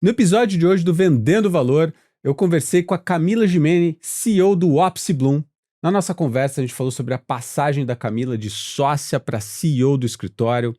No episódio de hoje do Vendendo Valor, eu conversei com a Camila Gimene, CEO do Opsi Bloom. Na nossa conversa, a gente falou sobre a passagem da Camila de sócia para CEO do escritório,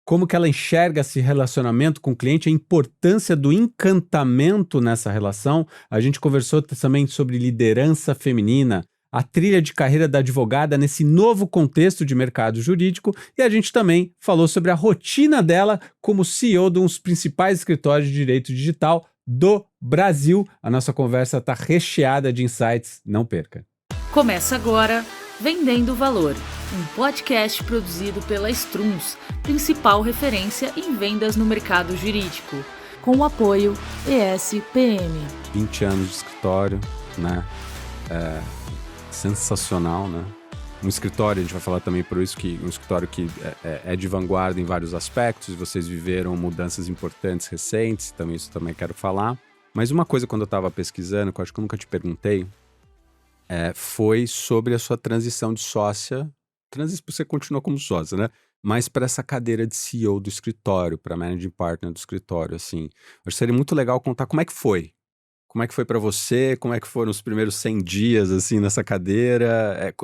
como que ela enxerga esse relacionamento com o cliente, a importância do encantamento nessa relação. A gente conversou também sobre liderança feminina, a trilha de carreira da advogada nesse novo contexto de mercado jurídico, e a gente também falou sobre a rotina dela como CEO de um dos principais escritórios de direito digital do Brasil. A nossa conversa está recheada de insights, não perca. Começa agora Vendendo Valor, um podcast produzido pela Struns, principal referência em vendas no mercado jurídico, com o apoio ESPM. 20 anos de escritório, né? Sensacional, né? Um escritório, a gente vai falar também por isso que um escritório que é de vanguarda em vários aspectos, vocês viveram mudanças importantes recentes, então isso também quero falar. Mas uma coisa quando eu estava pesquisando, que eu acho que eu nunca te perguntei, foi sobre a sua transição de sócia, você continuou como sócia, né? Mas para essa cadeira de CEO do escritório, para Managing Partner do escritório, assim. Acho que seria muito legal contar como é que foi. Como é que foi para você? Como é que foram os primeiros 100 dias, assim, nessa cadeira?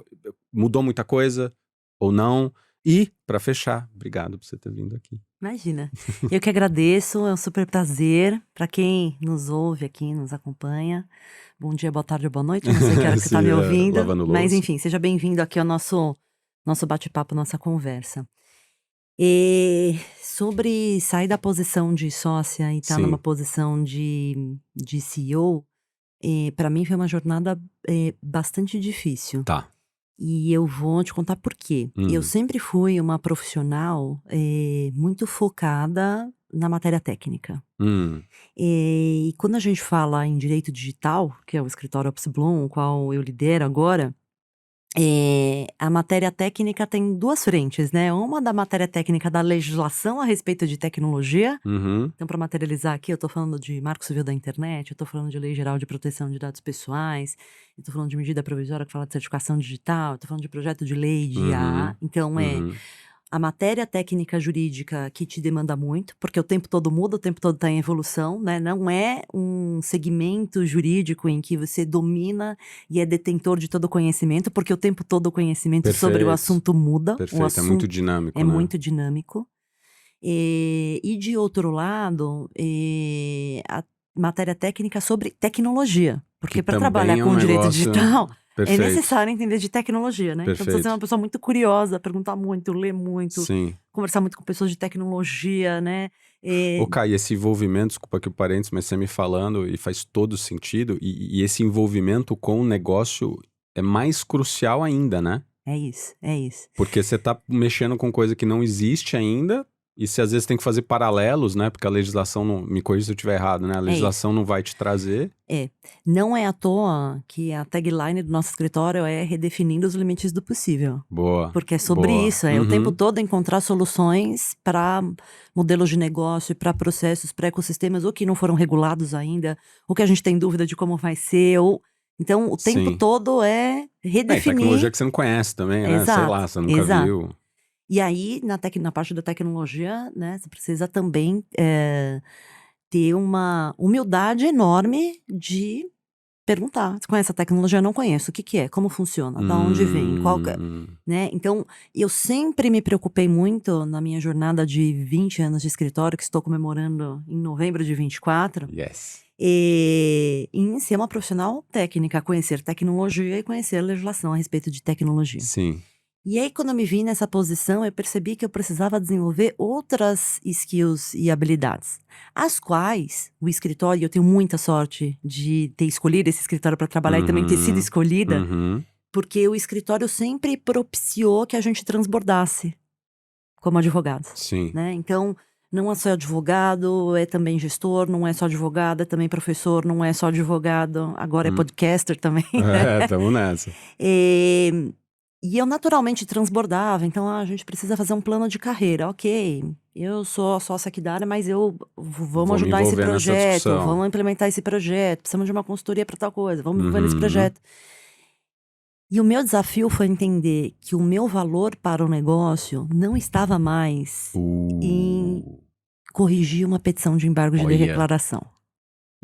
Mudou muita coisa ou não? E, para fechar, obrigado por você ter vindo aqui. Imagina. Eu que agradeço, é um super prazer. Para quem nos ouve aqui, nos acompanha. Bom dia, boa tarde ou boa noite, não sei que hora que você está me ouvindo. Mas enfim, seja bem-vindo aqui ao nosso bate-papo, nossa conversa. E sobre sair da posição de sócia e estar numa posição de CEO, para mim foi uma jornada bastante difícil. Tá. E eu vou te contar por quê. Eu sempre fui uma profissional muito focada na matéria técnica. E quando a gente fala em direito digital, que é o escritório Opsi Bloom, o qual eu lidero agora, a matéria técnica tem duas frentes, né? Uma da matéria técnica da legislação a respeito de tecnologia. Então, para materializar aqui, eu estou falando de Marco Civil da Internet, eu estou falando de Lei Geral de Proteção de Dados Pessoais, eu estou falando de medida provisória que fala de certificação digital, eu estou falando de projeto de lei de IA. Então, a matéria técnica jurídica que te demanda muito, porque o tempo todo muda, o tempo todo está em evolução, né? Não é um segmento jurídico em que você domina e é detentor de todo o conhecimento, porque o tempo todo o conhecimento sobre o assunto muda. Perfeito, o assunto é muito dinâmico, é né? muito dinâmico. E de outro lado, a matéria técnica sobre tecnologia, porque para trabalhar com direito digital... Perfeito. É necessário entender de tecnologia, né? Perfeito. Então precisa ser uma pessoa muito curiosa, perguntar muito, ler muito, Sim. Conversar muito com pessoas de tecnologia, né? Ô, Kai, esse envolvimento, desculpa aqui o parênteses, mas você me falando e faz todo sentido, e esse envolvimento com o negócio é mais crucial ainda, né? É isso. Porque você tá mexendo com coisa que não existe ainda, e você às vezes tem que fazer paralelos, né? Porque a legislação, não, me corrija se eu estiver errado, né? A legislação não vai te trazer. Não é à toa que a tagline do nosso escritório é redefinindo os limites do possível. Boa. Porque é sobre isso, o tempo todo encontrar soluções para modelos de negócio, para processos, para ecossistemas, ou que não foram regulados ainda, ou que a gente tem dúvida de como vai ser, Então, o tempo todo é redefinir. Tecnologia que você não conhece também, né? Exato, Sei lá, você nunca viu. E aí, na parte da tecnologia, né, você precisa também ter uma humildade enorme de perguntar. Você conhece a tecnologia? Eu não conheço. O que é? Como funciona? Da onde vem? Né? Então, eu sempre me preocupei muito na minha jornada de 20 anos de escritório, que estou comemorando em novembro de 24. Yes. Em ser uma profissional técnica, conhecer tecnologia e conhecer a legislação a respeito de tecnologia. Sim. E aí, quando eu me vi nessa posição, eu percebi que eu precisava desenvolver outras skills e habilidades, as quais o escritório, e eu tenho muita sorte de ter escolhido esse escritório para trabalhar e também ter sido escolhida, porque o escritório sempre propiciou que a gente transbordasse como advogados. Sim. Né? Então, não é só advogado, é também gestor, não é só advogado, é também professor, não é só advogado, agora é podcaster também. Né? Estamos nessa. E eu naturalmente transbordava, então a gente precisa fazer um plano de carreira. Ok, eu sou a sócia aqui da área, mas vamos ajudar esse projeto, vamos implementar esse projeto, precisamos de uma consultoria para tal coisa, vamos envolver nesse projeto. E o meu desafio foi entender que o meu valor para o negócio não estava mais em corrigir uma petição de embargo de declaração.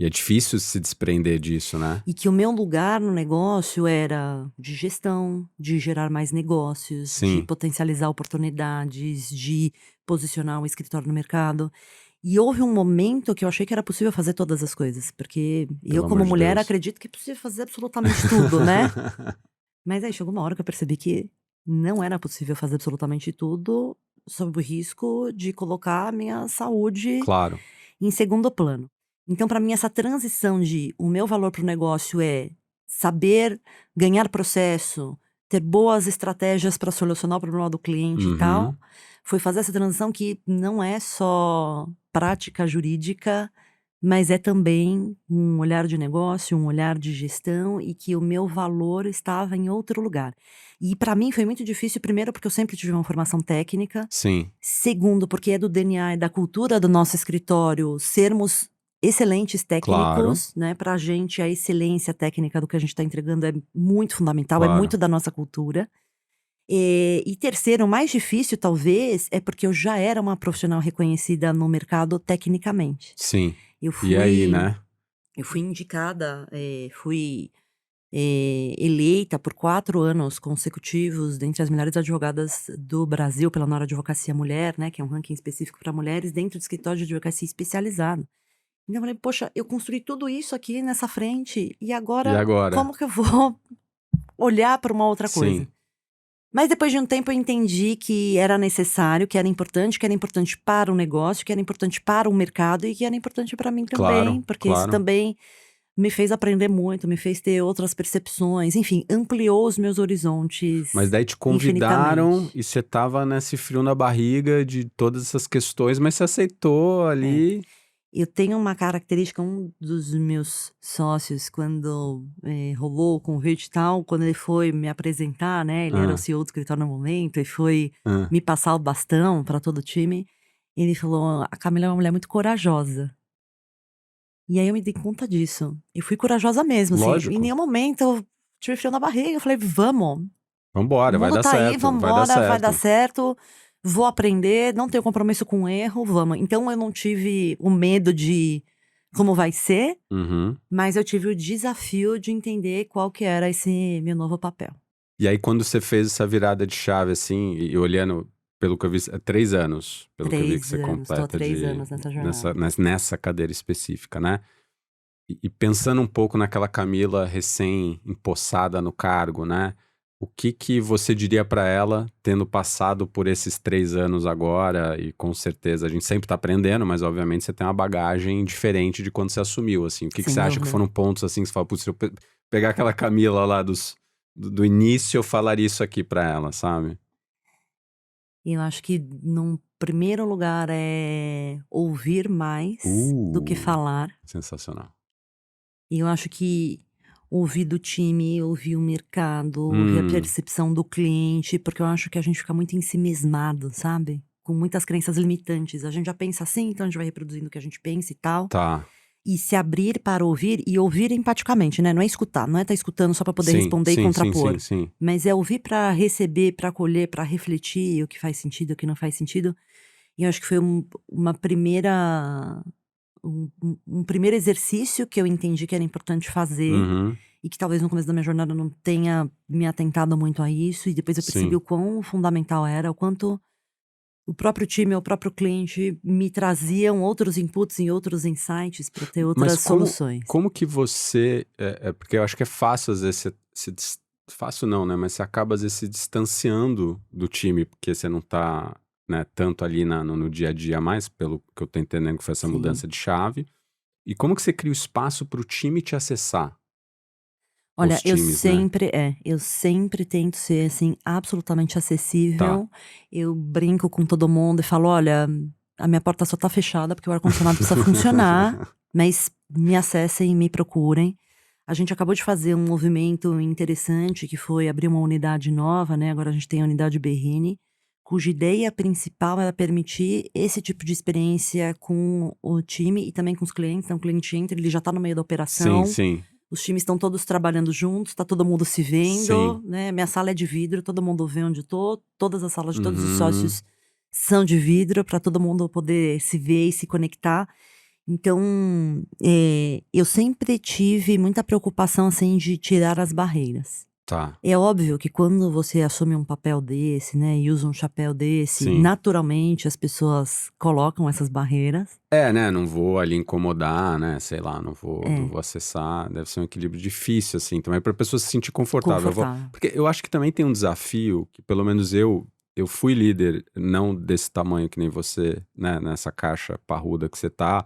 E é difícil se desprender disso, né? E que o meu lugar no negócio era de gestão, de gerar mais negócios, de potencializar oportunidades, de posicionar o escritório no mercado. E houve um momento que eu achei que era possível fazer todas as coisas, porque eu, como mulher, acredito que é possível fazer absolutamente tudo, né? Mas aí chegou uma hora que eu percebi que não era possível fazer absolutamente tudo, sob o risco de colocar a minha saúde em segundo plano. Então, para mim, essa transição de o meu valor para o negócio é saber ganhar processo, ter boas estratégias para solucionar o problema do cliente e tal, foi fazer essa transição que não é só prática jurídica, mas é também um olhar de negócio, um olhar de gestão e que o meu valor estava em outro lugar. E para mim foi muito difícil, primeiro porque eu sempre tive uma formação técnica. Segundo, porque é do DNA e da cultura do nosso escritório sermos excelentes técnicos, né? Pra gente a excelência técnica do que a gente tá entregando é muito fundamental, é muito da nossa cultura. E terceiro, o mais difícil talvez é porque eu já era uma profissional reconhecida no mercado tecnicamente. E aí, né? Eu fui indicada, fui eleita por 4 anos consecutivos dentre as melhores advogadas do Brasil pela Nora Advocacia Mulher, né? Que é um ranking específico para mulheres dentro do escritório de advocacia especializado. Então eu falei, poxa, eu construí tudo isso aqui nessa frente e agora? Como que eu vou olhar para uma outra coisa? Mas depois de um tempo eu entendi que era necessário, que era importante para o negócio, que era importante para o mercado e que era importante para mim também, porque isso também me fez aprender muito, me fez ter outras percepções, enfim, ampliou os meus horizontes. Mas daí te convidaram e você tava nesse frio na barriga de todas essas questões, mas você aceitou ali. Eu tenho uma característica, um dos meus sócios, quando rolou o convite e tal, quando ele foi me apresentar, né? Ele era o CEO do escritório no momento e foi me passar o bastão para todo o time. Ele falou, a Camila é uma mulher muito corajosa. E aí eu me dei conta disso. Eu fui corajosa mesmo, assim. Em nenhum momento eu tive frio na barriga. Eu falei, vambora, vai dar certo. Aí, vambora, vai dar certo. Vou aprender, não tenho compromisso com o erro, vamos. Então eu não tive o medo de como vai ser, mas eu tive o desafio de entender qual que era esse meu novo papel. E aí quando você fez essa virada de chave, assim, e olhando, pelo que eu vi, 3 anos, pelo que eu vi que você completa. Tô há 3 anos nessa jornada. Nessa cadeira específica, né? E pensando um pouco naquela Camila recém-empossada no cargo, né? O que você diria para ela, tendo passado por esses 3 anos agora, e com certeza a gente sempre tá aprendendo, mas obviamente você tem uma bagagem diferente de quando você assumiu, assim. O que você acha que foram pontos, assim, que você fala, putz, se eu pegar aquela Camila lá do início, eu falaria isso aqui para ela, sabe? Eu acho que, num primeiro lugar, é ouvir mais do que falar. Sensacional. E eu acho que ouvir do time, ouvir o mercado, ouvir a percepção do cliente, porque eu acho que a gente fica muito ensimismado, sabe? Com muitas crenças limitantes. A gente já pensa assim, então a gente vai reproduzindo o que a gente pensa e tal. E se abrir para ouvir, e ouvir empaticamente, né? Não é escutar, não é estar escutando só para poder responder e contrapor. Mas é ouvir para receber, para acolher, para refletir o que faz sentido, o que não faz sentido. E eu acho que foi uma primeira... Um primeiro exercício que eu entendi que era importante fazer e que talvez no começo da minha jornada eu não tenha me atentado muito a isso, e depois eu percebi o quão fundamental era, o quanto o próprio time, o próprio cliente me traziam outros inputs e outros insights para ter outras soluções. Como que você, porque eu acho que é fácil às vezes fácil não, né, mas você acaba às vezes se distanciando do time, porque você não tá, né, tanto ali no dia a dia mais, pelo que eu tô entendendo que foi essa mudança de chave. E como que você cria o espaço para o time te acessar? Olha, eu sempre tento ser, assim, absolutamente acessível. Eu brinco com todo mundo e falo, olha, a minha porta só tá fechada porque o ar-condicionado precisa funcionar, mas me acessem, me procurem. A gente acabou de fazer um movimento interessante, que foi abrir uma unidade nova, né? Agora a gente tem a unidade Berrini, cuja ideia principal era permitir esse tipo de experiência com o time e também com os clientes. Então o cliente entra, ele já tá no meio da operação. Os times estão todos trabalhando juntos, tá todo mundo se vendo, né? Minha sala é de vidro, todo mundo vê onde eu tô. Todas as salas de todos os sócios são de vidro, para todo mundo poder se ver e se conectar. Então, eu sempre tive muita preocupação, assim, de tirar as barreiras. Tá. É óbvio que quando você assume um papel desse, né, e usa um chapéu desse, Sim. naturalmente as pessoas colocam essas barreiras. Né, não vou ali incomodar, né, sei lá, não vou acessar, deve ser um equilíbrio difícil, assim, também pra pessoa se sentir confortável. Porque eu acho que também tem um desafio, que pelo menos eu fui líder, não desse tamanho que nem você, né, nessa caixa parruda que você tá,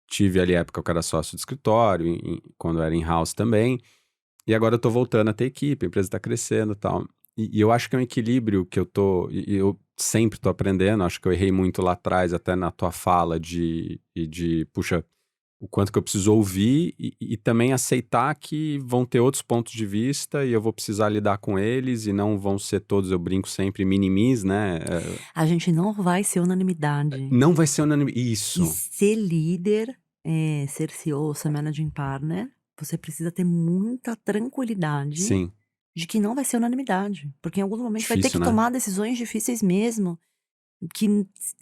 tive ali a época que eu era sócio de escritório, quando eu era in-house também, e agora eu tô voltando a ter equipe, a empresa tá crescendo e tal. E eu acho que é um equilíbrio que e eu sempre tô aprendendo, acho que eu errei muito lá atrás, até na tua fala puxa, o quanto que eu preciso ouvir e também aceitar que vão ter outros pontos de vista e eu vou precisar lidar com eles e não vão ser todos, eu brinco sempre, minimis, né? A gente não vai ser unanimidade. Não vai ser unanimidade, isso. E ser líder, ser CEO, ser managing partner, você precisa ter muita tranquilidade Sim. de que não vai ser unanimidade. Porque em alguns momentos vai ter Difícil, que né? tomar decisões difíceis mesmo, que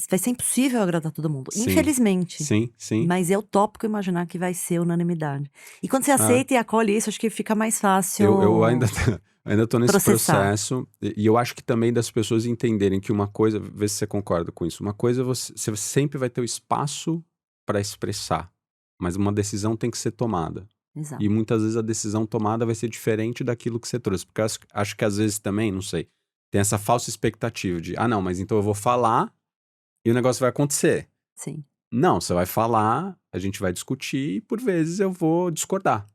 vai ser impossível agradar todo mundo. Sim. Infelizmente. Sim. Mas é utópico imaginar que vai ser unanimidade. E quando você aceita e acolhe isso, acho que fica mais fácil Eu ainda tô nesse processar. processo e eu acho que também das pessoas entenderem que uma coisa, vê se você concorda com isso, uma coisa você sempre vai ter o espaço para expressar, mas uma decisão tem que ser tomada. Exato. E muitas vezes a decisão tomada vai ser diferente daquilo que você trouxe, porque eu acho que às vezes também, não sei, tem essa falsa expectativa de, não, mas então eu vou falar e o negócio vai acontecer. Sim. Não, você vai falar, a gente vai discutir e por vezes eu vou discordar.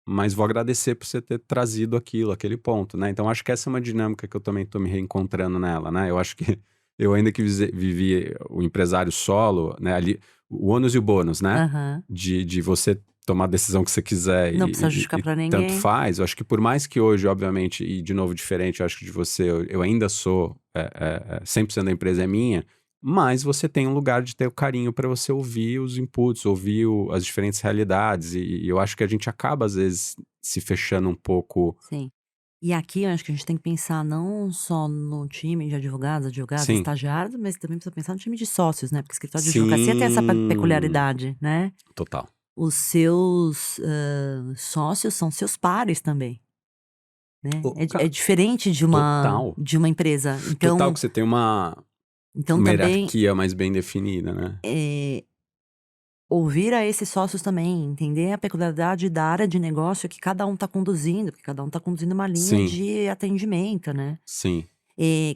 Mas vou agradecer por você ter trazido aquele ponto, né? Então acho que essa é uma dinâmica que eu também tô me reencontrando nela, né? Eu acho que eu ainda que vivi o empresário solo, né? Ali, o ônus e o bônus, né? Aham. De você tomar a decisão que você quiser Não precisa justificar pra ninguém. tanto faz. Eu acho que por mais que hoje, obviamente, e de novo diferente, eu acho que de você, eu ainda sou 100% da empresa é minha, mas você tem um lugar de ter o carinho para você ouvir os inputs, ouvir as diferentes realidades, e eu acho que a gente acaba, às vezes, se fechando um pouco. Sim. E aqui eu acho que a gente tem que pensar não só no time de advogados, Sim. estagiários, mas também precisa pensar no time de sócios, né? Porque o escritório de advocacia tem essa peculiaridade, né? Total. Os seus sócios são seus pares também, né? É diferente de uma empresa. Então, total, que você tem uma também, hierarquia mais bem definida, né? Ouvir a esses sócios também, entender a peculiaridade da área de negócio que cada um está conduzindo, porque cada um está conduzindo uma linha de atendimento, né? Sim.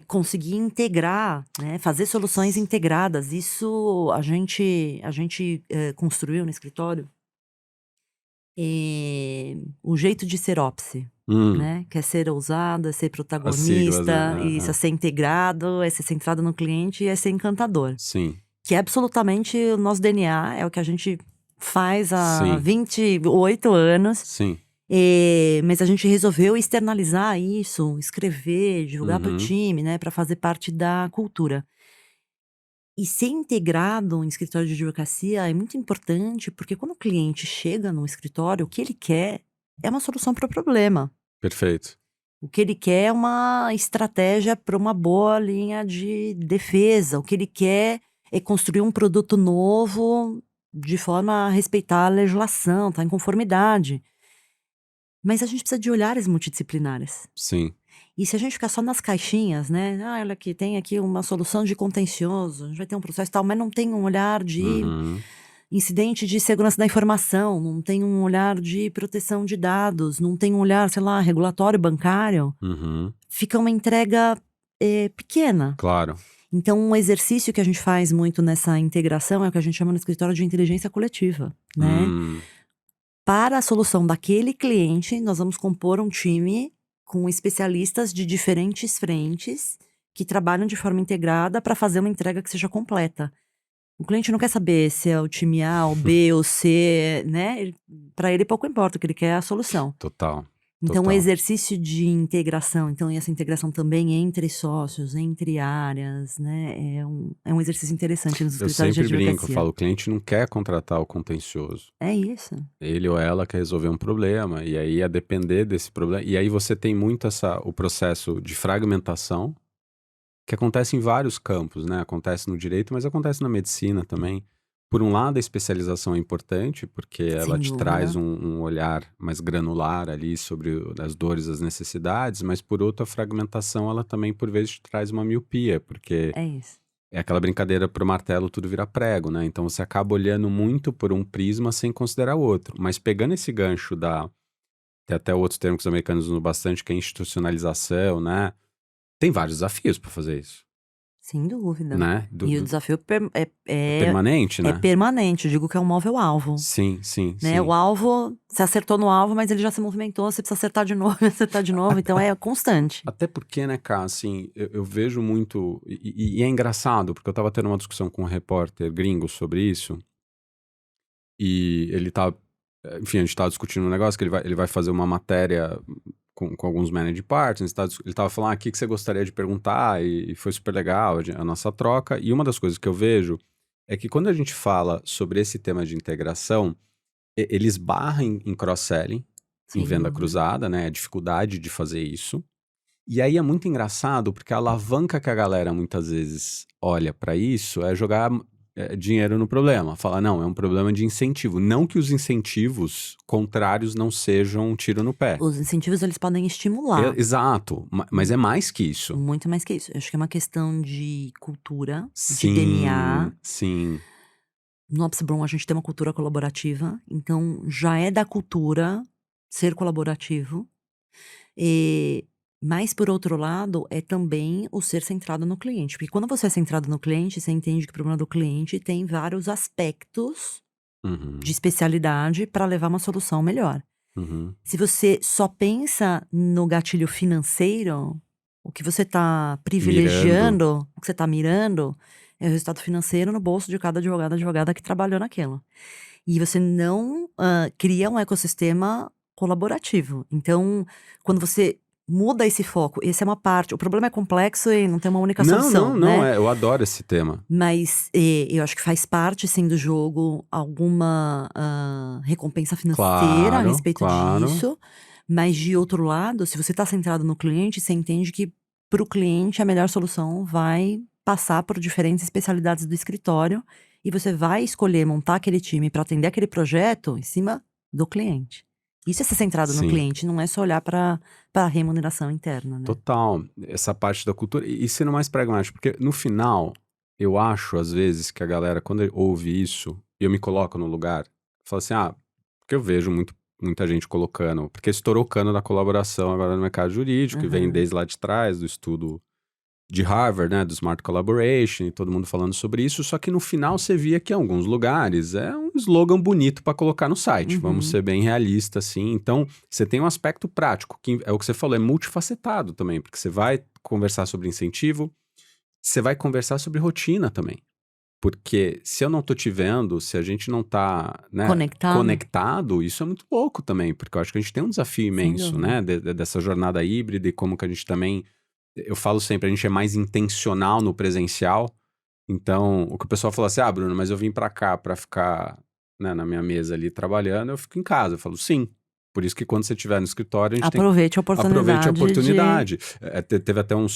Conseguir integrar, né? Fazer soluções integradas. Isso a gente construiu no escritório. O jeito de ser ópse, né? Que é ser ousado, é ser protagonista, siglas, né? Isso, é ser integrado, é ser centrado no cliente e é ser encantador. Sim. Que é absolutamente o nosso DNA, é o que a gente faz há 28 anos. Sim. Mas a gente resolveu externalizar isso, escrever, divulgar para o time, né? Para fazer parte da cultura. E ser integrado em escritório de advocacia é muito importante, porque quando o cliente chega no escritório, o que ele quer é uma solução para o problema. Perfeito. O que ele quer é uma estratégia para uma boa linha de defesa. O que ele quer é construir um produto novo de forma a respeitar a legislação, tá em conformidade. Mas a gente precisa de olhares multidisciplinares. Sim. E se a gente ficar só nas caixinhas, né? Olha aqui, tem aqui uma solução de contencioso, a gente vai ter um processo e tal, mas não tem um olhar de incidente de segurança da informação, não tem um olhar de proteção de dados, não tem um olhar, sei lá, regulatório bancário, fica uma entrega pequena. Claro. Então, um exercício que a gente faz muito nessa integração é o que a gente chama no escritório de inteligência coletiva, né? Para a solução daquele cliente, nós vamos compor um time com especialistas de diferentes frentes que trabalham de forma integrada para fazer uma entrega que seja completa. O cliente não quer saber se é o time A, o B ou C, né? Para ele pouco importa, o que ele quer é a solução. Total. Então, o exercício de integração, então, e essa integração também entre sócios, entre áreas, né? É um exercício interessante nos escritórios de advocacia. Eu sempre brinco, eu falo, o cliente não quer contratar o contencioso. É isso. Ele ou ela quer resolver um problema, e aí a depender desse problema. E aí você tem muito o processo de fragmentação, que acontece em vários campos, né? Acontece no direito, mas acontece na medicina também. por um lado, a especialização é importante, porque ela Sem te dúvida. traz um olhar mais granular ali sobre as dores, as necessidades, mas por outro, a fragmentação, ela também, por vezes, te traz uma miopia, porque É isso. é aquela brincadeira pro martelo tudo vira prego, né? Então você acaba olhando muito por um prisma sem considerar o outro. Mas pegando esse gancho tem até outros termos que os americanos usam bastante, que é institucionalização, né? Tem vários desafios para fazer isso, Sem dúvida. né? E o desafio É permanente, né? é permanente. Eu digo que é um móvel-alvo. Sim, sim, Né? sim. O alvo, você acertou no alvo, mas ele já se movimentou, você precisa acertar de novo, acertar de novo, então é constante. Até porque, né, cara, assim, eu vejo muito, e é engraçado, porque eu tava tendo uma discussão com um repórter gringo sobre isso, e ele tá, enfim, a gente tava discutindo um negócio que ele vai fazer uma matéria com alguns managing partners, ele tava falando, o que você gostaria de perguntar, e foi super legal a nossa troca, e uma das coisas que eu vejo é que quando a gente fala sobre esse tema de integração, eles barram em cross-selling, em Sem venda dúvida. cruzada, né, a dificuldade de fazer isso. E aí é muito engraçado, porque a alavanca que a galera muitas vezes olha para isso é jogar dinheiro no problema. Fala, não, é um problema de incentivo. Não que os incentivos contrários não sejam um tiro no pé. Os incentivos, eles podem estimular. Exato, mas é mais que isso. Muito mais que isso. Eu acho que é uma questão de cultura, Sim, de DNA. sim. No Ops Bloom, a gente tem uma cultura colaborativa, então já é da cultura ser colaborativo. Mas, por outro lado, é também o ser centrado no cliente. Porque quando você é centrado no cliente, você entende que o problema do cliente tem vários aspectos Uhum, de especialidade para levar uma solução melhor. uhum. Se você só pensa no gatilho financeiro, o que você está privilegiando, o que você está mirando, é o resultado financeiro no bolso de cada advogada que trabalhou naquilo. E você não cria um ecossistema colaborativo. Então, quando você muda esse foco, essa é uma parte. O problema é complexo e não tem uma única solução, Não, né? eu adoro esse tema. Mas eu acho que faz parte, sim, do jogo alguma recompensa financeira a respeito disso. Mas, de outro lado, se você está centrado no cliente, você entende que para o cliente a melhor solução vai passar por diferentes especialidades do escritório e você vai escolher montar aquele time para atender aquele projeto em cima do cliente. Isso é ser centrado no Sim. cliente, não é só olhar para a remuneração interna, né? Total, essa parte da cultura, e sendo mais pragmático, porque no final, eu acho às vezes que a galera, quando ouve isso, e eu me coloco no lugar, fala assim, porque eu vejo muita gente colocando, porque estourou o cano da colaboração agora no mercado jurídico, e vem desde lá de trás, do estudo de Harvard, né, do Smart Collaboration, e todo mundo falando sobre isso, só que no final você via que em alguns lugares é um slogan bonito para colocar no site, vamos ser bem realistas, assim, então você tem um aspecto prático, que é o que você falou, é multifacetado também, porque você vai conversar sobre incentivo, você vai conversar sobre rotina também, porque se eu não tô te vendo, se a gente não tá, né, conectado, isso é muito louco também, porque eu acho que a gente tem um desafio imenso, né, dessa jornada híbrida e como que a gente também, eu falo sempre, a gente é mais intencional no presencial. Então, o que o pessoal fala assim, Bruno, mas eu vim pra cá pra ficar, né, na minha mesa ali trabalhando, eu fico em casa. Eu falo, sim. Por isso que quando você estiver no escritório, a gente aproveite a oportunidade. Teve até um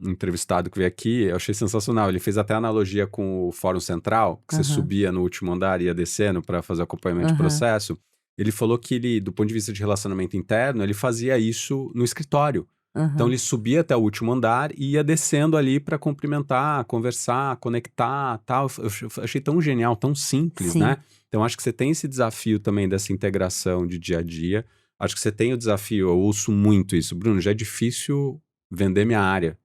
entrevistado que veio aqui, eu achei sensacional. Ele fez até analogia com o Fórum Central, que você subia no último andar e ia descendo para fazer acompanhamento de processo. Ele falou que ele, do ponto de vista de relacionamento interno, ele fazia isso no escritório. Então ele subia até o último andar e ia descendo ali para cumprimentar, conversar, conectar, tal. Eu achei tão genial, tão simples, né? Então acho que você tem esse desafio também dessa integração de dia a dia. Acho que você tem o desafio, eu ouço muito isso, Bruno, já é difícil vender minha área.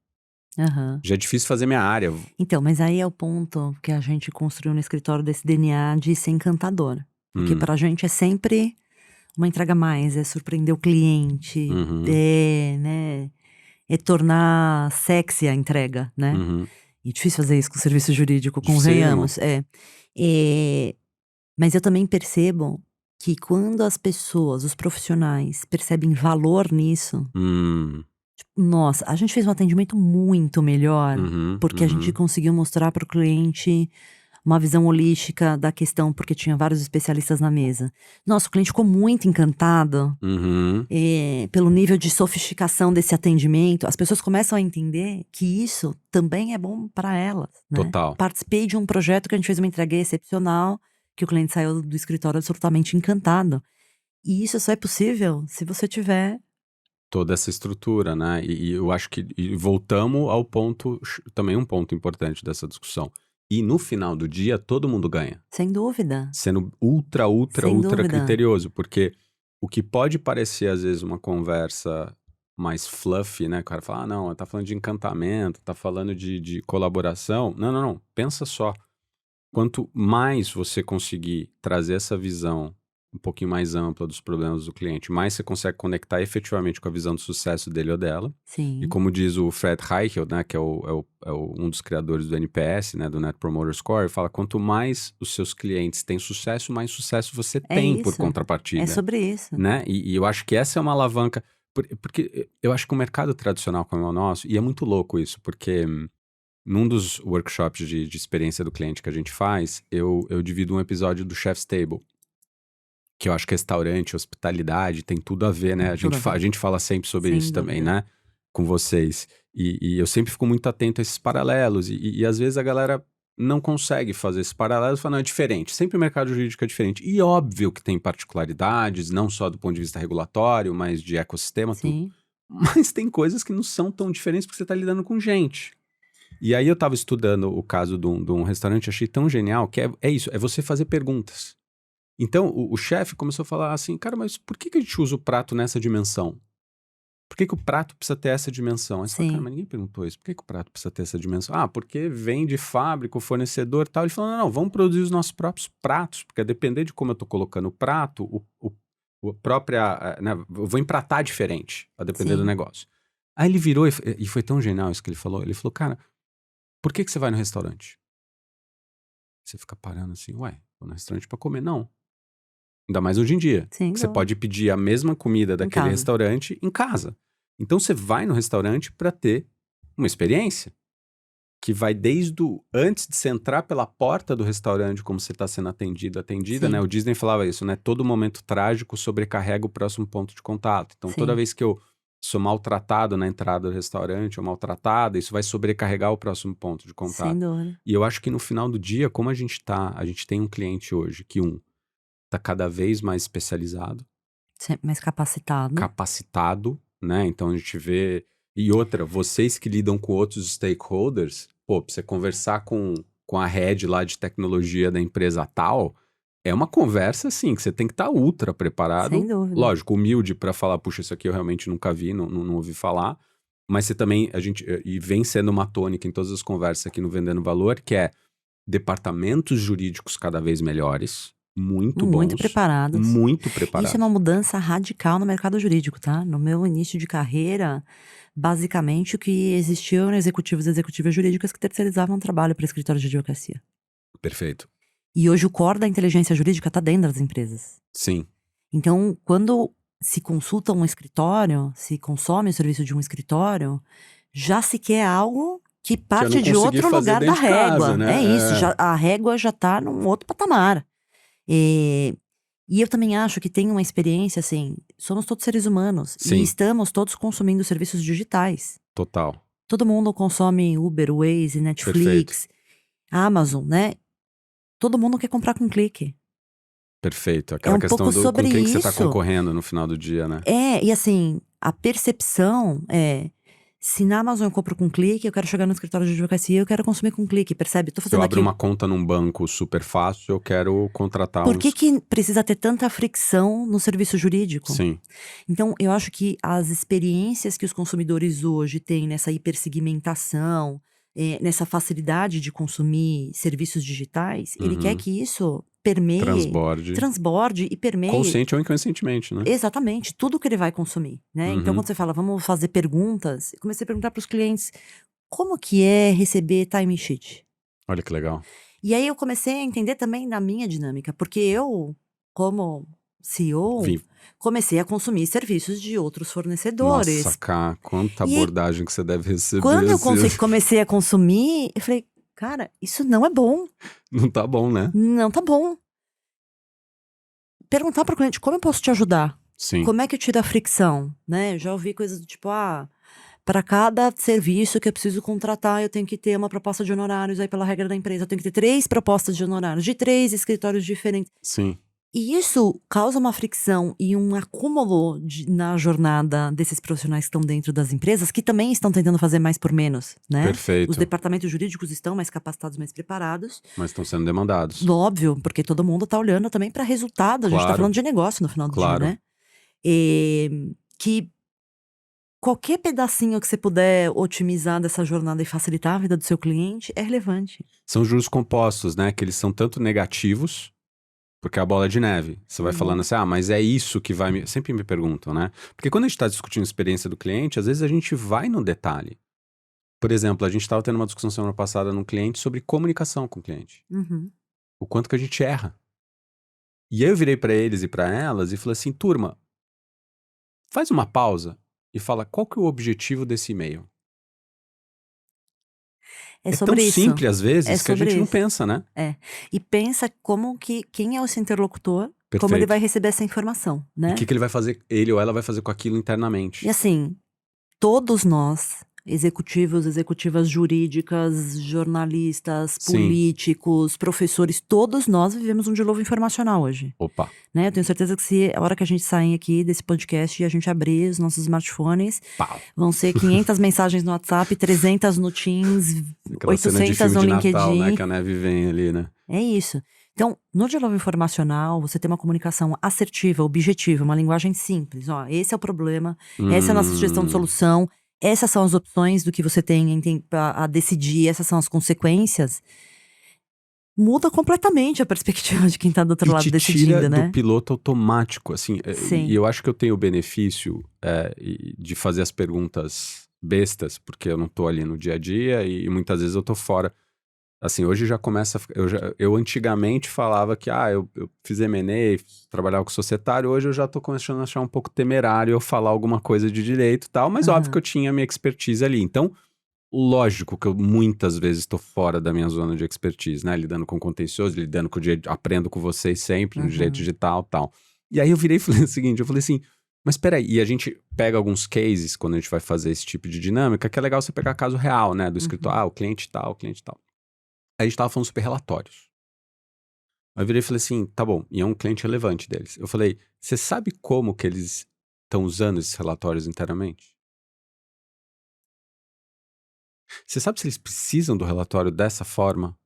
Já é difícil fazer minha área. Então, mas aí é o ponto que a gente construiu no escritório desse DNA de ser encantador. Porque pra gente é sempre uma entrega a mais, é surpreender o cliente, é tornar sexy a entrega, né? E é difícil fazer isso com o serviço jurídico, convenhamos. Mas eu também percebo que quando as pessoas, os profissionais, percebem valor nisso, tipo, nossa, a gente fez um atendimento muito melhor, porque a gente conseguiu mostrar para o cliente uma visão holística da questão, porque tinha vários especialistas na mesa. Nossa, o cliente ficou muito encantado pelo nível de sofisticação desse atendimento. As pessoas começam a entender que isso também é bom para elas, né? Total. Participei de um projeto que a gente fez uma entrega excepcional, que o cliente saiu do escritório absolutamente encantado. E isso só é possível se você tiver toda essa estrutura, né? E eu acho que voltamos ao ponto, também um ponto importante dessa discussão. E no final do dia, todo mundo ganha. Sem dúvida. Sendo ultra criterioso. Porque o que pode parecer, às vezes, uma conversa mais fluffy, né? O cara fala, não, tá falando de encantamento, tá falando de colaboração. Não. Pensa só. Quanto mais você conseguir trazer essa visão um pouquinho mais ampla dos problemas do cliente, mais você consegue conectar efetivamente com a visão do sucesso dele ou dela. Sim. E como diz o Fred Reichel, né, que é um dos criadores do NPS, né, do Net Promoter Score, ele fala, quanto mais os seus clientes têm sucesso, mais sucesso você tem por contrapartida. É sobre isso. Né? E eu acho que essa é uma alavanca, porque eu acho que o mercado tradicional como é o nosso, e é muito louco isso, porque num dos workshops de experiência do cliente que a gente faz, eu divido um episódio do Chef's Table, que eu acho que restaurante, hospitalidade, tem tudo a ver, né? A gente fala sempre sobre isso também, né? Com vocês. E eu sempre fico muito atento a esses paralelos. E às vezes a galera não consegue fazer esses paralelos e fala, não, é diferente. Sempre o mercado jurídico é diferente. E óbvio que tem particularidades, não só do ponto de vista regulatório, mas de ecossistema, tudo. Mas tem coisas que não são tão diferentes porque você está lidando com gente. E aí eu estava estudando o caso de um restaurante, achei tão genial, que é isso, é você fazer perguntas. Então, o chefe começou a falar assim, cara, mas por que a gente usa o prato nessa dimensão? Por que o prato precisa ter essa dimensão? Aí você fala, cara, mas ninguém perguntou isso. Por que o prato precisa ter essa dimensão? Ah, porque vem de fábrica, o fornecedor e tal. Ele falou, não, vamos produzir os nossos próprios pratos, porque a depender de como eu tô colocando o prato, né, eu vou empratar diferente, a depender do negócio. Aí ele virou, e foi tão genial isso que ele falou , cara, por que você vai no restaurante? Você fica parando assim, ué, vou no restaurante pra comer. Não. Ainda mais hoje em dia. Sim, que você pode pedir a mesma comida daquele restaurante em casa. Então você vai no restaurante para ter uma experiência que vai desde antes de você entrar pela porta do restaurante, como você está sendo atendida, né? O Disney falava isso, né? Todo momento trágico sobrecarrega o próximo ponto de contato. Então toda vez que eu sou maltratado na entrada do restaurante ou maltratada, isso vai sobrecarregar o próximo ponto de contato. Sem dúvida. E eu acho que no final do dia, como a gente tem um cliente hoje que tá cada vez mais especializado. Mais capacitado. Capacitado, né? Então a gente vê... E outra, vocês que lidam com outros stakeholders, pô, pra você conversar com a head lá de tecnologia da empresa tal, é uma conversa, assim, que você tem que estar ultra preparado. Sem dúvida. Lógico, humilde pra falar, puxa, isso aqui eu realmente nunca vi, não ouvi falar. Mas você também, e vem sendo uma tônica em todas as conversas aqui no Vendendo Valor, que é departamentos jurídicos cada vez melhores, muito bons. Muito preparados. Muito preparados. Isso é uma mudança radical no mercado jurídico, tá? No meu início de carreira, basicamente o que existiam eram executivos e executivas jurídicas que terceirizavam o trabalho para escritórios de advocacia. Perfeito. E hoje o core da inteligência jurídica está dentro das empresas. Sim. Então, quando se consulta um escritório, se consome o serviço de um escritório, já se quer algo que parte de outro lugar da régua. Casa, né? É isso, a régua já está num outro patamar. E eu também acho que tem uma experiência, assim, somos todos seres humanos. Sim. E estamos todos consumindo serviços digitais. Total. Todo mundo consome Uber, Waze, Netflix, Amazon, né? Todo mundo quer comprar com clique. Perfeito. Aquela questão pouco sobre com quem que você está isso. concorrendo no final do dia, né? E assim, a percepção é... Se na Amazon eu compro com clique, eu quero chegar no escritório de advocacia, eu quero consumir com clique, percebe? Tô fazendo eu abro uma conta num banco super fácil, eu quero contratar Por que precisa ter tanta fricção no serviço jurídico? Sim. Então, eu acho que as experiências que os consumidores hoje têm nessa hipersegmentação, nessa facilidade de consumir serviços digitais, ele quer que isso permeie, transborde e permeie. Consciente ou inconscientemente, né? Exatamente, tudo que ele vai consumir, né? Então, quando você fala, vamos fazer perguntas, eu comecei a perguntar para os clientes, como que é receber time sheet? Olha que legal. E aí eu comecei a entender também da minha dinâmica, porque eu, como CEO, comecei a consumir serviços de outros fornecedores. Nossa, quanta abordagem que você deve receber. Quando eu comecei a consumir, eu falei, Cara, isso não é bom. Não tá bom, né? Não tá bom. Perguntar para o cliente, como eu posso te ajudar? Sim. Como é que eu tiro a fricção, né? Eu já ouvi coisas do tipo, para cada serviço que eu preciso contratar, eu tenho que ter uma proposta de honorários aí pela regra da empresa. Eu tenho que ter 3 propostas de honorários, de 3 escritórios diferentes. Sim. E isso causa uma fricção e um acúmulo na jornada desses profissionais que estão dentro das empresas, que também estão tentando fazer mais por menos, né? Perfeito. Os departamentos jurídicos estão mais capacitados, mais preparados. Mas estão sendo demandados. Óbvio, porque todo mundo está olhando também para resultado. A gente está falando de negócio no final do dia, né? Que qualquer pedacinho que você puder otimizar dessa jornada e facilitar a vida do seu cliente é relevante. São juros compostos, né? Que eles são tanto negativos, porque é a bola de neve. Você vai falando assim, mas é isso que vai me... Sempre me perguntam, né? Porque quando a gente está discutindo a experiência do cliente, às vezes a gente vai no detalhe. Por exemplo, a gente estava tendo uma discussão semana passada num cliente sobre comunicação com o cliente. O quanto que a gente erra. E aí eu virei para eles e para elas e falei assim, turma, faz uma pausa e fala qual que é o objetivo desse e-mail. É tão simples às vezes que a gente não pensa, né? E pensa quem é esse interlocutor, Perfeito. Como ele vai receber essa informação, né? E o que ele vai fazer, ele ou ela vai fazer com aquilo internamente. E assim, todos nós, executivos, executivas jurídicas, jornalistas, políticos, professores, todos nós vivemos um dilúvio informacional hoje. Opa! Né? Eu tenho certeza que se a hora que a gente sair aqui desse podcast e a gente abrir os nossos smartphones, vão ser 500 mensagens no WhatsApp, 300 no Teams, aquela 800 no LinkedIn. Natal, né, que a neve vem ali, né? É isso. Então, no dilúvio informacional, você tem uma comunicação assertiva, objetiva, uma linguagem simples. Esse é o problema, essa é a nossa sugestão de solução, essas são as opções do que você tem a decidir, essas são as consequências. Muda completamente a perspectiva de quem tá do outro lado decidindo, né? Do piloto automático, assim. E eu acho que eu tenho o benefício de fazer as perguntas bestas, porque eu não tô ali no dia a dia e muitas vezes eu tô fora. Assim, hoje já começa... Eu antigamente falava que, eu fiz M&A, trabalhava com societário, hoje eu já tô começando a achar um pouco temerário eu falar alguma coisa de direito e tal, mas óbvio que eu tinha a minha expertise ali. Então, lógico que eu muitas vezes estou fora da minha zona de expertise, né? Lidando com contencioso, lidando com o direito, aprendo com vocês sempre, no direito digital e tal. E aí eu virei e falei o seguinte, eu falei assim, mas peraí, e a gente pega alguns cases quando a gente vai fazer esse tipo de dinâmica, que é legal você pegar caso real, né? Do escritório, o cliente tal, o cliente tal. Aí a gente tava falando super relatórios. Aí eu virei e falei assim, tá bom, e é um cliente relevante deles. Eu falei, você sabe como que eles estão usando esses relatórios internamente? Você sabe se eles precisam do relatório dessa forma?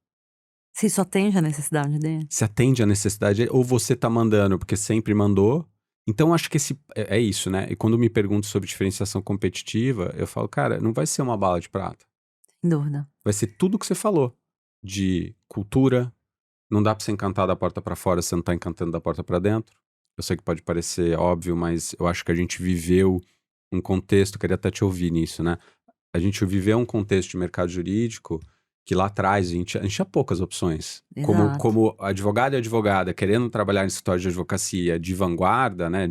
Se isso atende a necessidade dele? Se atende a necessidade, ou você tá mandando porque sempre mandou. Então, acho que é isso, né? E quando me perguntam sobre diferenciação competitiva, eu falo, cara, não vai ser uma bala de prata. Sem dúvida. Vai ser tudo que você falou. De cultura, não dá pra você encantar da porta pra fora se você não tá encantando da porta pra dentro. Eu sei que pode parecer óbvio, mas eu acho que a gente viveu um contexto, queria até te ouvir nisso, né? A gente viveu um contexto de mercado jurídico que lá atrás a gente tinha poucas opções. Como advogado e advogada querendo trabalhar em escritório de advocacia de vanguarda, né?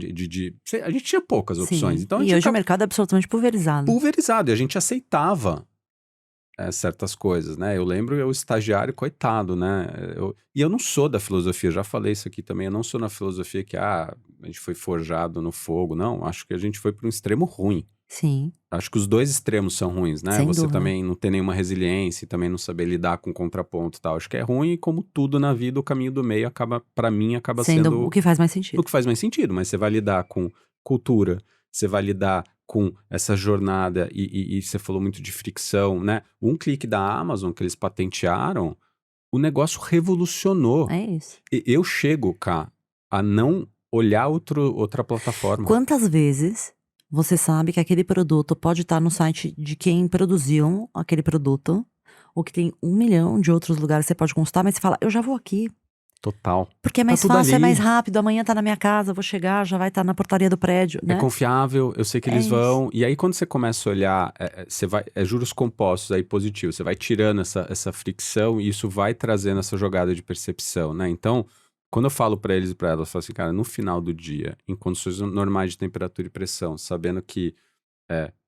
A gente tinha poucas opções. Então, e hoje o mercado é absolutamente pulverizado. Pulverizado, e a gente aceitava certas coisas, né? Eu lembro o estagiário, coitado, né? E eu não sou da filosofia, já falei isso aqui também, eu não sou na filosofia que a gente foi forjado no fogo, não. Acho que a gente foi para um extremo ruim. Sim. Acho que os dois extremos são ruins, né? Sem Você dúvida. também não tem nenhuma resiliência, também não saber lidar com contraponto e tal. Acho que é ruim e como tudo na vida, o caminho do meio para mim, acaba sendo o que faz mais sentido. O que faz mais sentido, mas você vai lidar com cultura, você vai lidar com essa jornada e você falou muito de fricção, né? Um clique da Amazon que eles patentearam, o negócio revolucionou. É isso. Eu chego, cá, a não olhar outra plataforma. Quantas vezes você sabe que aquele produto pode estar no site de quem produziu aquele produto, ou que tem 1 milhão de outros lugares que você pode consultar, mas você fala, eu já vou aqui. Total. Porque é mais fácil, é mais rápido, amanhã tá na minha casa, eu vou chegar, já vai estar na portaria do prédio, né? É confiável, eu sei que eles vão. E aí quando você começa a olhar, juros compostos aí positivos, você vai tirando essa fricção e isso vai trazendo essa jogada de percepção, né? Então, quando eu falo para eles e para elas, eu falo assim, cara, no final do dia, em condições normais de temperatura e pressão, sabendo que,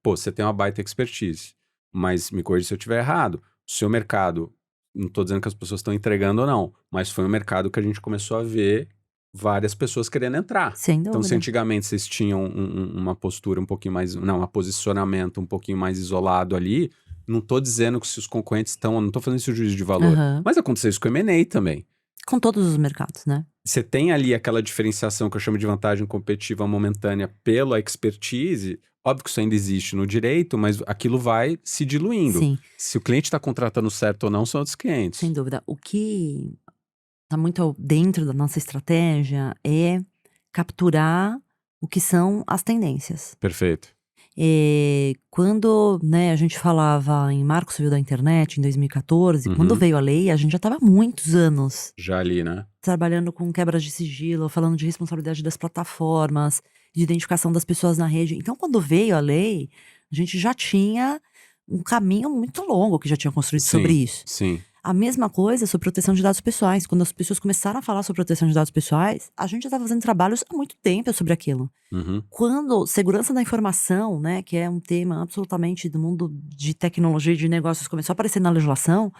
você tem uma baita expertise, mas me corrija se eu estiver errado, o seu mercado Não tô dizendo que as pessoas estão entregando ou não, mas foi um mercado que a gente começou a ver várias pessoas querendo entrar. Sem Então, se dúvida. antigamente vocês tinham uma postura um pouquinho mais... Não, um posicionamento um pouquinho mais isolado ali, não tô dizendo que se os concorrentes estão... Não tô fazendo esse juízo de valor. Mas aconteceu isso com o M&A também. Com todos os mercados, né? Você tem ali aquela diferenciação que eu chamo de vantagem competitiva momentânea pela expertise. Óbvio que isso ainda existe no direito, mas aquilo vai se diluindo. Sim. Se o cliente está contratando certo ou não, são outros clientes. Sem dúvida. O que está muito dentro da nossa estratégia é capturar o que são as tendências. Perfeito. Quando, né, a gente falava em Marco Civil da Internet, em 2014, quando veio a lei, a gente já estava há muitos anos já ali, né? trabalhando com quebras de sigilo, falando de responsabilidade das plataformas, de identificação das pessoas na rede. Então, quando veio a lei, a gente já tinha um caminho muito longo que já tinha construído sobre isso. Sim. A mesma coisa sobre proteção de dados pessoais. Quando as pessoas começaram a falar sobre proteção de dados pessoais, a gente já estava fazendo trabalhos há muito tempo sobre aquilo. Quando segurança da informação, né, que é um tema absolutamente do mundo de tecnologia e de negócios, começou a aparecer na legislação,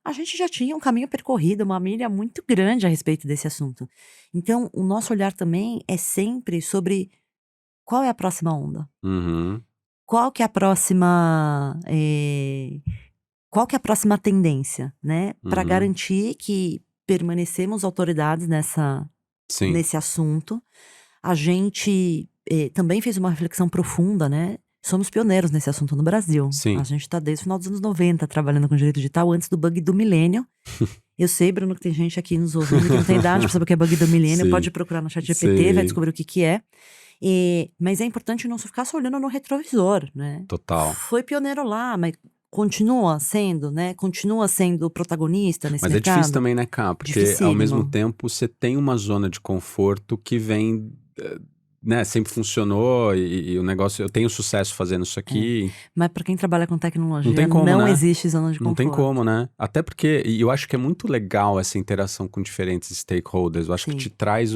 a gente já tinha um caminho percorrido, uma milha muito grande a respeito desse assunto. Então, o nosso olhar também é sempre sobre qual é a próxima onda. Qual que é a próxima... Qual que é a próxima tendência, né? Para garantir que permanecemos autoridades nesse assunto. A gente também fez uma reflexão profunda, né? Somos pioneiros nesse assunto no Brasil. Sim. A gente está desde o final dos anos 90 trabalhando com direito digital, antes do bug do milênio. Eu sei, Bruno, que tem gente aqui nos ouvindo que não tem idade para saber o que é bug do milênio. Pode procurar no ChatGPT, vai descobrir o que é. Mas é importante não ficar só olhando no retrovisor, né? Total. Foi pioneiro lá, mas continua sendo, né? Continua sendo protagonista nesse mercado. Mas é difícil também, né, Cá? Porque ao mesmo tempo você tem uma zona de conforto que vem, né? Sempre funcionou e o negócio... Eu tenho sucesso fazendo isso aqui. Mas para quem trabalha com tecnologia, não tem como, não né? existe zona de conforto. Não tem como, né? Até porque... E eu acho que é muito legal essa interação com diferentes stakeholders. Eu acho que te traz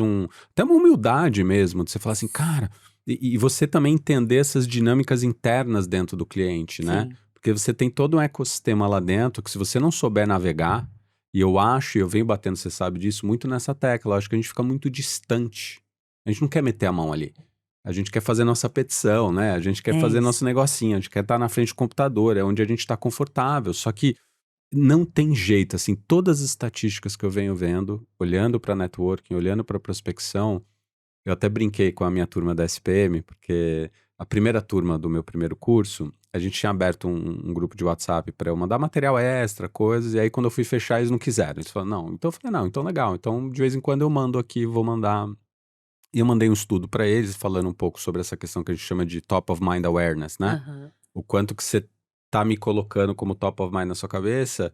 até uma humildade mesmo, de você falar assim, cara... E você também entender essas dinâmicas internas dentro do cliente, né? Porque você tem todo um ecossistema lá dentro que se você não souber navegar, e eu venho batendo, você sabe disso, muito nessa tecla, eu acho que a gente fica muito distante. A gente não quer meter a mão ali. A gente quer fazer nossa petição, né? A gente quer fazer nosso negocinho, a gente quer estar na frente do computador, é onde a gente está confortável. Só que não tem jeito, assim, todas as estatísticas que eu venho vendo, olhando para networking, olhando para prospecção, eu até brinquei com a minha turma da SPM, porque a primeira turma do meu primeiro curso, a gente tinha aberto um grupo de WhatsApp para eu mandar material extra, coisas, e aí quando eu fui fechar eles não quiseram. Eles falaram, não. Então eu falei, não, então legal. Então de vez em quando eu mando aqui, vou mandar. E eu mandei um estudo para eles, falando um pouco sobre essa questão que a gente chama de top of mind awareness, né? O quanto que você tá me colocando como top of mind na sua cabeça,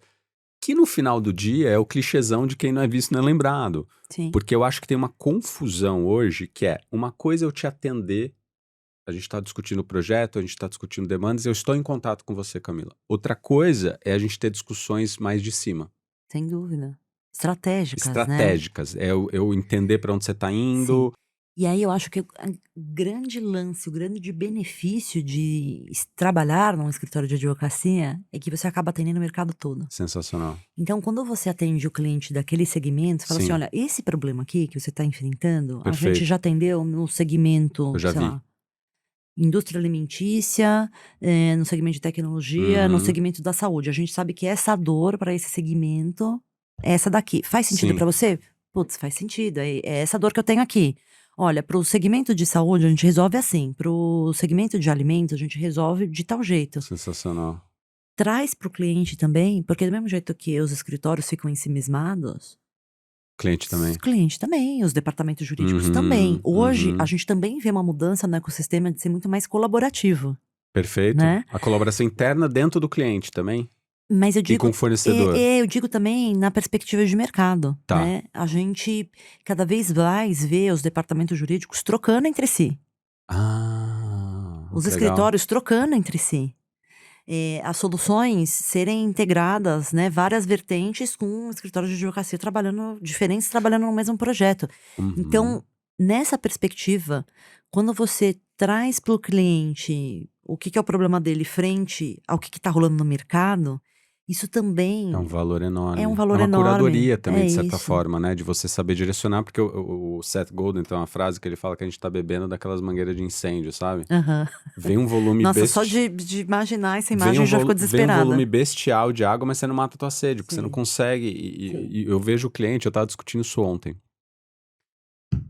que no final do dia é o clichêzão de quem não é visto não é lembrado. Porque eu acho que tem uma confusão hoje, que é uma coisa eu te atender, a gente está discutindo o projeto, a gente está discutindo demandas, eu estou em contato com você, Camila. Outra coisa é a gente ter discussões mais de cima. Sem dúvida. Estratégicas, né? É eu entender para onde você está indo. E aí eu acho que o grande lance, o grande benefício de trabalhar num escritório de advocacia é que você acaba atendendo o mercado todo. Sensacional. Então, quando você atende o cliente daquele segmento, você fala assim, olha, esse problema aqui que você está enfrentando, a gente já atendeu no segmento, sei lá, indústria alimentícia, no segmento de tecnologia, no segmento da saúde. A gente sabe que essa dor para esse segmento é essa daqui. Faz sentido para você? Putz, faz sentido. É essa dor que eu tenho aqui. Olha, para o segmento de saúde a gente resolve assim. Para o segmento de alimentos a gente resolve de tal jeito. Sensacional. Traz para o cliente também, porque do mesmo jeito que os escritórios ficam ensimismados, cliente também, os departamentos jurídicos também. Hoje, a gente também vê uma mudança no ecossistema de ser muito mais colaborativo. Perfeito. Né? A colaboração interna dentro do cliente também. Mas eu digo, e com o fornecedor. Eu digo também na perspectiva de mercado. Né? A gente cada vez mais vê os departamentos jurídicos trocando entre si. Os escritórios trocando entre si. As soluções serem integradas, né, várias vertentes com um escritório de advocacia diferentes trabalhando no mesmo projeto. Então, nessa perspectiva, quando você traz para o cliente o que é o problema dele frente ao que está rolando no mercado, Isso também é um valor enorme. é um valor uma enorme. curadoria também, de certa isso. forma, né? De você saber direcionar, porque o Seth Godin tem uma frase que ele fala que a gente tá bebendo daquelas mangueiras de incêndio, sabe? Vem um volume Nossa, só de imaginar essa vem imagem já ficou vem um desesperada. volume bestial de água, mas você não mata a tua sede, porque você não Sim. consegue. E eu vejo o cliente, eu tava discutindo isso ontem.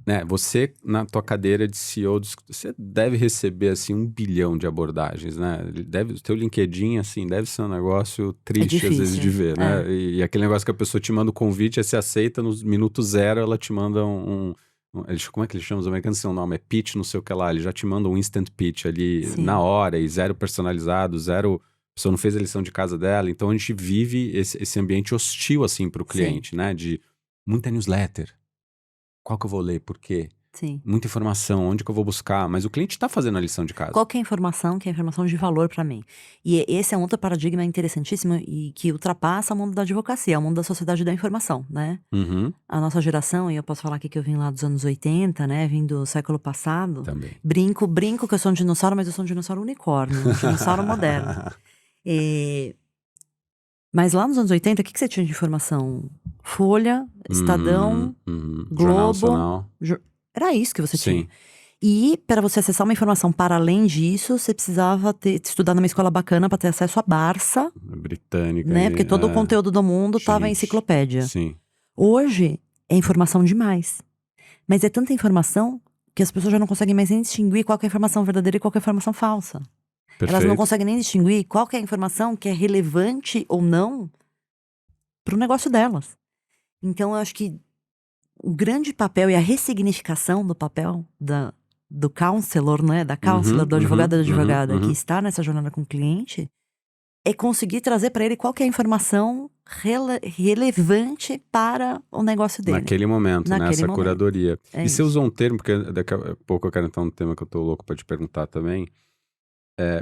Né, você, na tua cadeira de CEO, você deve receber, assim, 1 bilhão de abordagens, né? O teu LinkedIn, assim, deve ser um negócio triste, às vezes, de ver, né? E aquele negócio que a pessoa te manda o convite, aí você aceita, no minuto 0, ela te manda como é que eles chamam? Os americanos têm um nome, é pitch, não sei o que lá. Ele já te manda um instant pitch ali, na hora, e 0 personalizado, 0... A pessoa não fez a lição de casa dela. Então, a gente vive esse ambiente hostil, assim, pro cliente, né? De muita newsletter. Qual que eu vou ler? Por quê? Sim. Muita informação, onde que eu vou buscar? Mas o cliente está fazendo a lição de casa. Qual que é a informação que é informação de valor para mim? E esse é um outro paradigma interessantíssimo e que ultrapassa o mundo da advocacia, o mundo da sociedade da informação, né? A nossa geração, e eu posso falar aqui que eu vim lá dos anos 80, né? Vim do século passado. Também. Brinco que eu sou um dinossauro, mas eu sou um dinossauro unicórnio, um dinossauro moderno. Mas lá nos anos 80, o que você tinha de informação? Folha, Estadão, Globo. Era isso que você tinha. E para você acessar uma informação para além disso, você precisava estudar numa escola bacana para ter acesso à Barça. Britânica. Né? Porque todo o conteúdo do mundo estava em enciclopédia. Sim. Hoje é informação demais. Mas é tanta informação que as pessoas já não conseguem mais nem distinguir qual que é a informação verdadeira e qual que é a informação falsa. Perfeito. Elas não conseguem nem distinguir qual que é a informação que é relevante ou não para o negócio delas. Então, eu acho que o grande papel e a ressignificação do papel do counselor, né? Da counselor, do advogado da advogada que está nessa jornada com o cliente, é conseguir trazer para ele qual que é a informação relevante para o negócio dele. Naquele momento, né? Essa curadoria. E você usou um termo, porque daqui a pouco eu quero entrar num tema que eu tô louco para te perguntar também.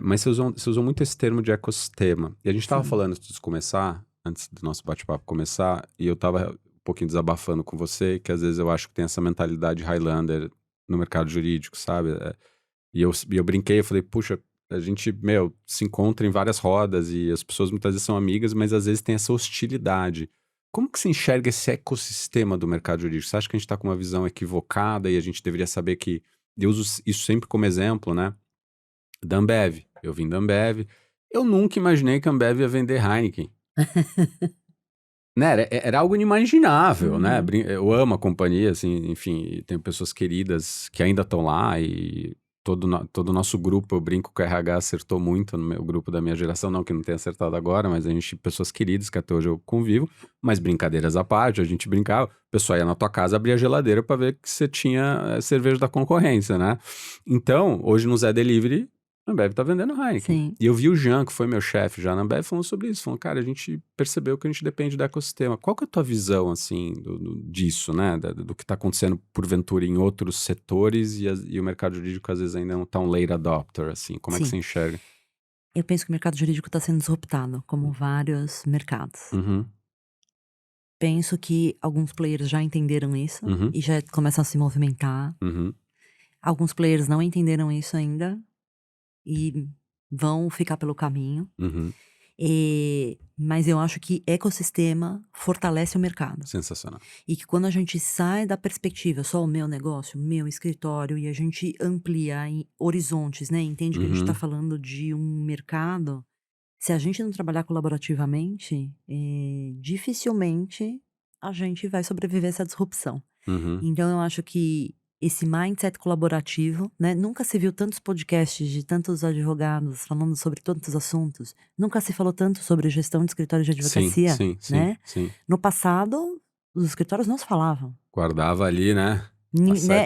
Mas você usou muito esse termo de ecossistema. E a gente tava falando antes de começar, antes do nosso bate-papo começar, e eu tava um pouquinho desabafando com você, que às vezes eu acho que tem essa mentalidade Highlander no mercado jurídico, sabe? E eu brinquei, eu falei, puxa, a gente, se encontra em várias rodas e as pessoas muitas vezes são amigas, mas às vezes tem essa hostilidade. Como que você enxerga esse ecossistema do mercado jurídico? Você acha que a gente tá com uma visão equivocada e a gente deveria saber que... Eu uso isso sempre como exemplo, né? Da Ambev. Eu vim da Ambev. Eu nunca imaginei que a Ambev ia vender Heineken. Né? Era algo inimaginável, né? Eu amo a companhia, assim, enfim, tenho pessoas queridas que ainda estão lá e todo o nosso grupo, eu brinco que o RH acertou muito no meu grupo da minha geração, não que não tenha acertado agora, mas a gente, pessoas queridas que até hoje eu convivo, mas brincadeiras à parte, a gente brincava, o pessoal ia na tua casa, abria a geladeira para ver que você tinha cerveja da concorrência, né? Então, hoje no Zé Delivery, a Ambev tá vendendo Heineken. Sim. E eu vi o Jean, que foi meu chefe já na Ambev, falando sobre isso. Falando, cara, a gente percebeu que a gente depende do ecossistema. Qual que é a tua visão, assim, disso, né? Do que tá acontecendo, porventura, em outros setores e o mercado jurídico, às vezes, ainda não tá um late adopter, assim. Como é que você enxerga? Eu penso que o mercado jurídico está sendo disruptado, como vários mercados. Penso que alguns players já entenderam isso e já começam a se movimentar. Alguns players não entenderam isso ainda e vão ficar pelo caminho. Mas eu acho que ecossistema fortalece o mercado. Sensacional. E que quando a gente sai da perspectiva só o meu negócio, o meu escritório, e a gente amplia em horizontes, né? Entende que a gente está falando de um mercado. Se a gente não trabalhar colaborativamente, dificilmente a gente vai sobreviver a essa disrupção. Então eu acho que esse mindset colaborativo, né? Nunca se viu tantos podcasts de tantos advogados falando sobre tantos assuntos. Nunca se falou tanto sobre gestão de escritório de advocacia, né? Sim. No passado, os escritórios não se falavam. Guardava ali, né?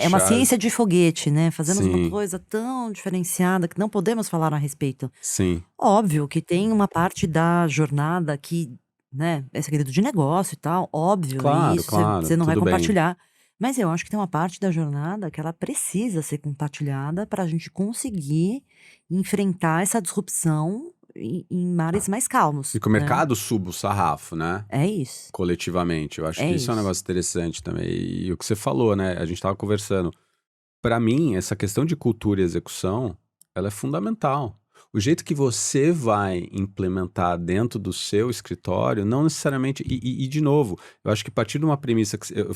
É uma ciência de foguete, né? Fazemos uma coisa tão diferenciada que não podemos falar a respeito. Sim. Óbvio que tem uma parte da jornada que, né? É segredo de negócio e tal, óbvio. Claro, e isso você não vai tudo bem. compartilhar. Mas eu acho que tem uma parte da jornada que ela precisa ser compartilhada para a gente conseguir enfrentar essa disrupção em mares mais calmos. E que o mercado suba o sarrafo, né? É isso. Coletivamente. Eu acho que isso é um negócio interessante também. E o que você falou, né? A gente tava conversando. Para mim, essa questão de cultura e execução, ela é fundamental. O jeito que você vai implementar dentro do seu escritório, não necessariamente... E de novo, eu acho que a partir de uma premissa... que eu